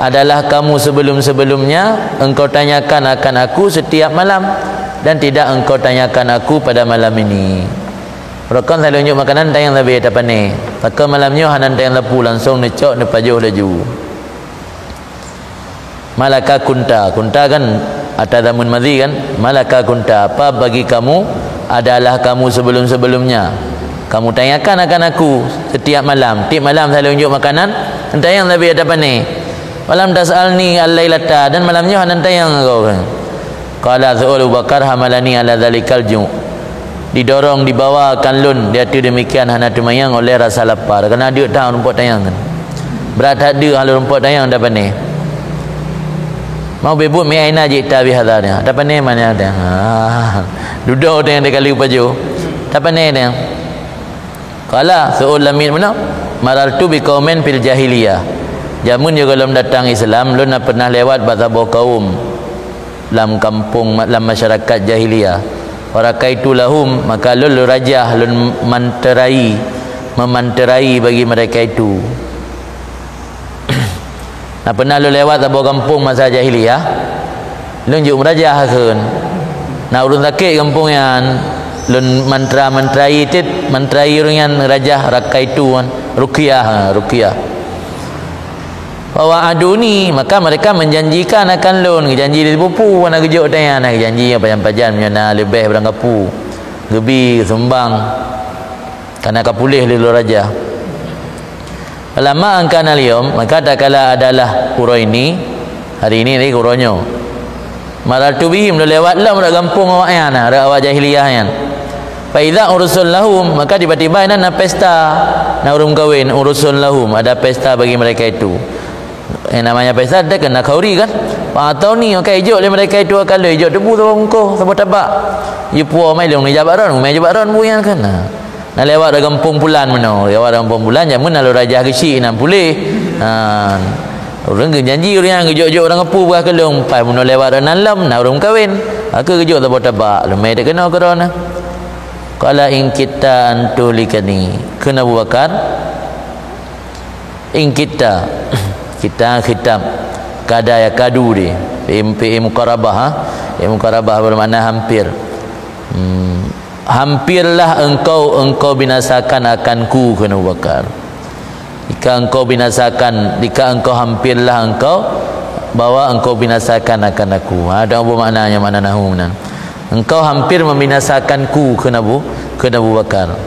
adalah kamu sebelum-sebelumnya engkau tanyakan akan aku setiap malam dan tidak engkau tanyakan aku pada malam ini. Rakan saya tunjuk makanan tayang lebih dapat ni. Maka malamnya hanan tayang lepu langsung necok nepajuh laju. Malaka kunta kan atas zamun madhi kan. Malaka kunta, apa bagi kamu adalah kamu sebelum-sebelumnya. Kamu tanyakan akan aku setiap malam. Tiap malam saya tunjuk makanan tayang lebih dapat ni. Malam tas'alni al-lailata, dan malamnya hanan tayang kau kan. Qala Abu Bakar hamalani ala zalikal ju', didorong dibawa kanlun dia tu demikian hana tumayang oleh rasa lapar kerana dia tahu rumput tayang kan. Berat ada halu rumput tayang dapat ni. Mau bebut mi aina jita bi hadarnya. Dapat ni mana ada. Duduk tayang dia kali baju. Dapat ni dia. Qala su'ul lamid mana? Marartu bi qaumin fil jahiliyah. Jamun juga belum datang Islam, lu nak pernah lewat bazaboh kaum dalam kampung, dalam masyarakat jahiliyah. Warakaitu lahum, maka lu rajah, lu memanterai bagi mereka itu. Nah pernah lu lewat sebuah kampung masa jahiliyah, lu njuk merajah kan. Nah urun sakit kampung yang lu manterai tit, manterai orang yang rajah rakaitu kan, ruqyah. Bawa aduni, maka mereka menjanjikan akan loan, janji di pupu nak kejut tanya, nak janji apa yang pajan menyana lebih berangkapu gebi sumbang karena kapulih lilu raja. Lama angkana liyom, maka tak kala adalah kuro ini, hari ini ni kuronyo. Maratu bihim dah lewat lah dah gampung awak yan, ada awak jahiliyah yan. Fa idza urusul lahum, maka tiba-tiba nak pesta, nak urung kahwin, urusul lahum, ada pesta bagi mereka itu. Yang namanya pesta ada kena kauri kan. Atau ni maka hijau le mereka itu akan le hijau debu tu engkau sama tabak. Ye puo mai long ni jabaron, mai jabaron bu yan kan. Nak lewat dah gampung bulan mana, lewat gampung bulan jamun lalu raja kecil nak pulih. Orang janji orang gejok-gejok orang apu buah kelong pai mun lewat dalam nak orang kahwin. Aku gejok tabak lemai dak kena corona. Qala in kita antulikani. Kena Abu Bakar. In kita khitam kada ya kadu dia. PM muqarabah muqarabah bermakna hampir. Hampirlah engkau binasakan akanku, kena Abu Bakar. Jika engkau binasakan, jika engkau hampirlah engkau bahwa engkau binasakan akan aku. Ada apa maknanya, makna nahwu nan. Engkau hampir membinasakanku, kena Abu Bakar.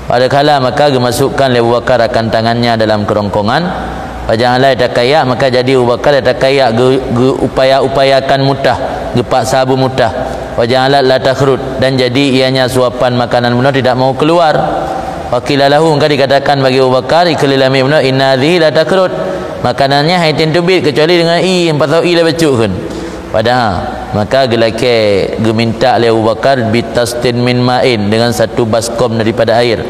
Pada kala maka dimasukkan oleh Abu Bakar akan tangannya dalam kerongkongan. Janganlah tak kaya, maka jadi Abu Bakar tak kaya upaya-upayakan mutah, gepaksa Abu mutah. Janganlah la takhrud, dan jadi ianya suapan makanan benar tidak mau keluar. Wakilalahu, engkau dikatakan bagi Abu Bakar iklilami benar inna dhi la takrut, makanannya haitin tubit kecuali dengan i, empat tahu i lah becukkan. Padahal maka gelake geminta oleh Abu Bakar bitastin min ma'in, dengan satu baskom daripada air.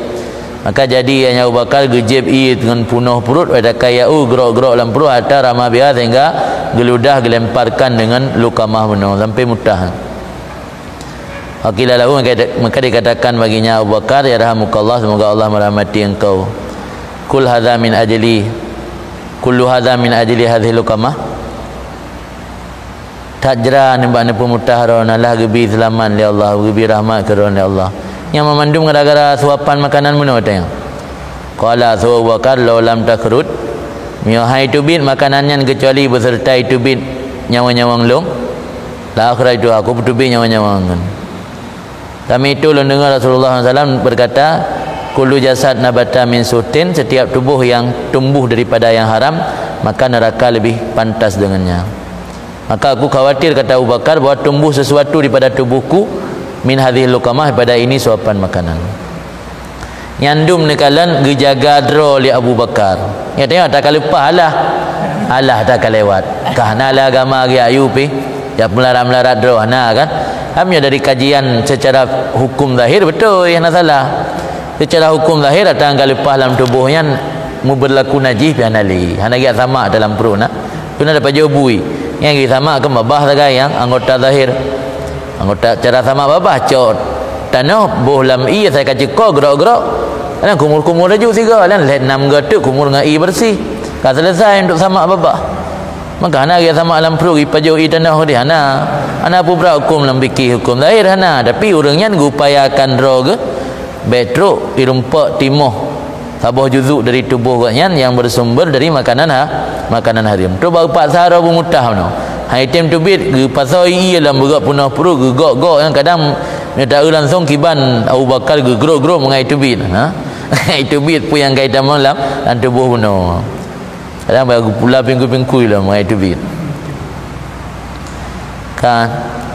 Maka jadi ianya Abu Bakar gejib i dengan penuh perut, pada kaya gerok-gerok dalam perut hatta ramah biha, sehingga geludah gelemparkan dengan lukamah benar sampai mutah. Wakilah lahu, maka dikatakan baginya Abu Bakar, ya rahmukallah, semoga Allah merahmati engkau. Kullu hadza min ajli hadhihi lukamah. Tajra nembak pemutaharon Allah gebi selaman li Allah, gebi rahmat keron li Allah. Yang memandum gara-gara suapan makanan menurut yang. Qala Abu Bakar law lam takrut, miyahai tubit makanannya kecuali beserta tubit nyawa-nyawang long. La akhra itu aku tubit nyawa-nyawang. Kami itu dengar Rasulullah SAW berkata, kullu jasad nabata min sutin, setiap tubuh yang tumbuh daripada yang haram, maka neraka lebih pantas dengannya. Maka aku khawatir, kata Abu Bakar, bahawa tumbuh sesuatu daripada tubuhku min hadhil lukamah, pada ini suapan makanan. Nyandum nekalan gejaga dro li Abu Bakar. Ya tengok tak lupa Allah tak lewat. Kahna la agama gi ayu pi. Ya melarat dro ana kan. Hamnya dari kajian secara hukum zahir betul yang salah. Secara hukum zahir datang galipah dalam tubuhnya mu berlaku najis pianali. Hana gi sama dalam perut nak. Tuna dapat jawabui. Yang gi sama ke mabah saga yang anggota zahir. Anggota cara sama babah cot. Tanah boh lam i saya kaci ko gerak-gerak. Kan kumur-kumur aju siga lan let 6 gatuk kumur ngai bersih. Ka selesai untuk sama babah. Maka hana dia sama alam perut ipajau i tanah dia hana pun hukum dalam fikih hukum zahir hana, tapi orangnya ngupayakan drog betro irumpak timoh sabah juzuk dari tubuh katnya yang bersumber dari makanan haram tu bau pak sahara pun mutah no item tubit ge pasal i dalam berak punah perut gegok-gok yang kadang dia tak langsung kiban Abu Bakar gegrok-grok mengai tubit tubit pun yang kaitan malam dan tubuh puno. Kadang bagi pula pingku-pingku lah mengenai tubit. Kan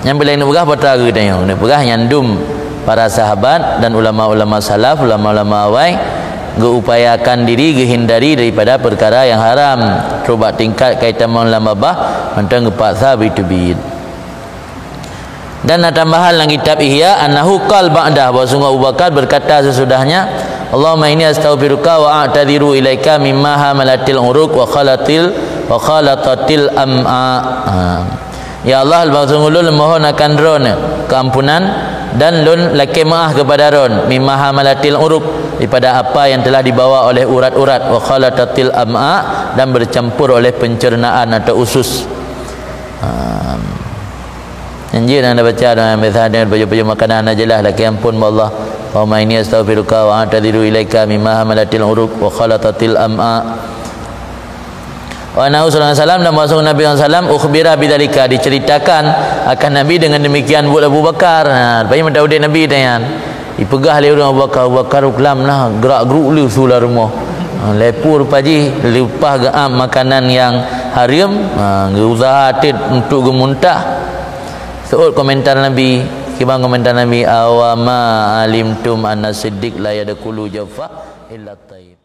yang boleh nak berah perkara tanya, nak berah nyandum para sahabat dan ulama-ulama salaf, ulama-ulama awal geupayakan diri gehindari daripada perkara yang haram. Cuba tingkat kaitan ulama bah mentang gepaksa bitubit. Dan ada tambahan dalam kitab Ihya annahu qal ba'dah, bahawa sungguh Abu Bakar berkata sesudahnya, Allahumma inni astaghfiruka wa a'tadiru ilaika mimma hamalatil uruq wa khalatatil am'a. Ya Allah, sungguh lun mohon akan ron keampunan dan lun laki maaf kepada ron mimma hamalatil uruq, daripada apa yang telah dibawa oleh urat-urat, wa khalatatil am'a, dan bercampur oleh pencernaan atau usus. Janji anda baca dengan dengan baju-baju makanan ajalah laki ampun Allah. Allahumma inni astaghfiruka wa a'tadiru ilaika mimma hamalatil uruq wa khalatatil am'a. Wa nahu sallallahu alaihi wasallam, dan masuk Nabi sallallahu alaihi wasallam ukhbira bidzalika, diceritakan akan Nabi dengan demikian buat Abu Bakar. Lepas ni Nabi tanya dipegah oleh orang Abu Bakar, Abu Bakar kelam lah gerak geruk lu sulah rumah. lepur paji lupa makanan yang haram usaha tit untuk gemuntah. Soal komentar Nabi, kibang komentar Nabi, awama alimtum anna siddiq la yadkhulu jawfa illa tayyib.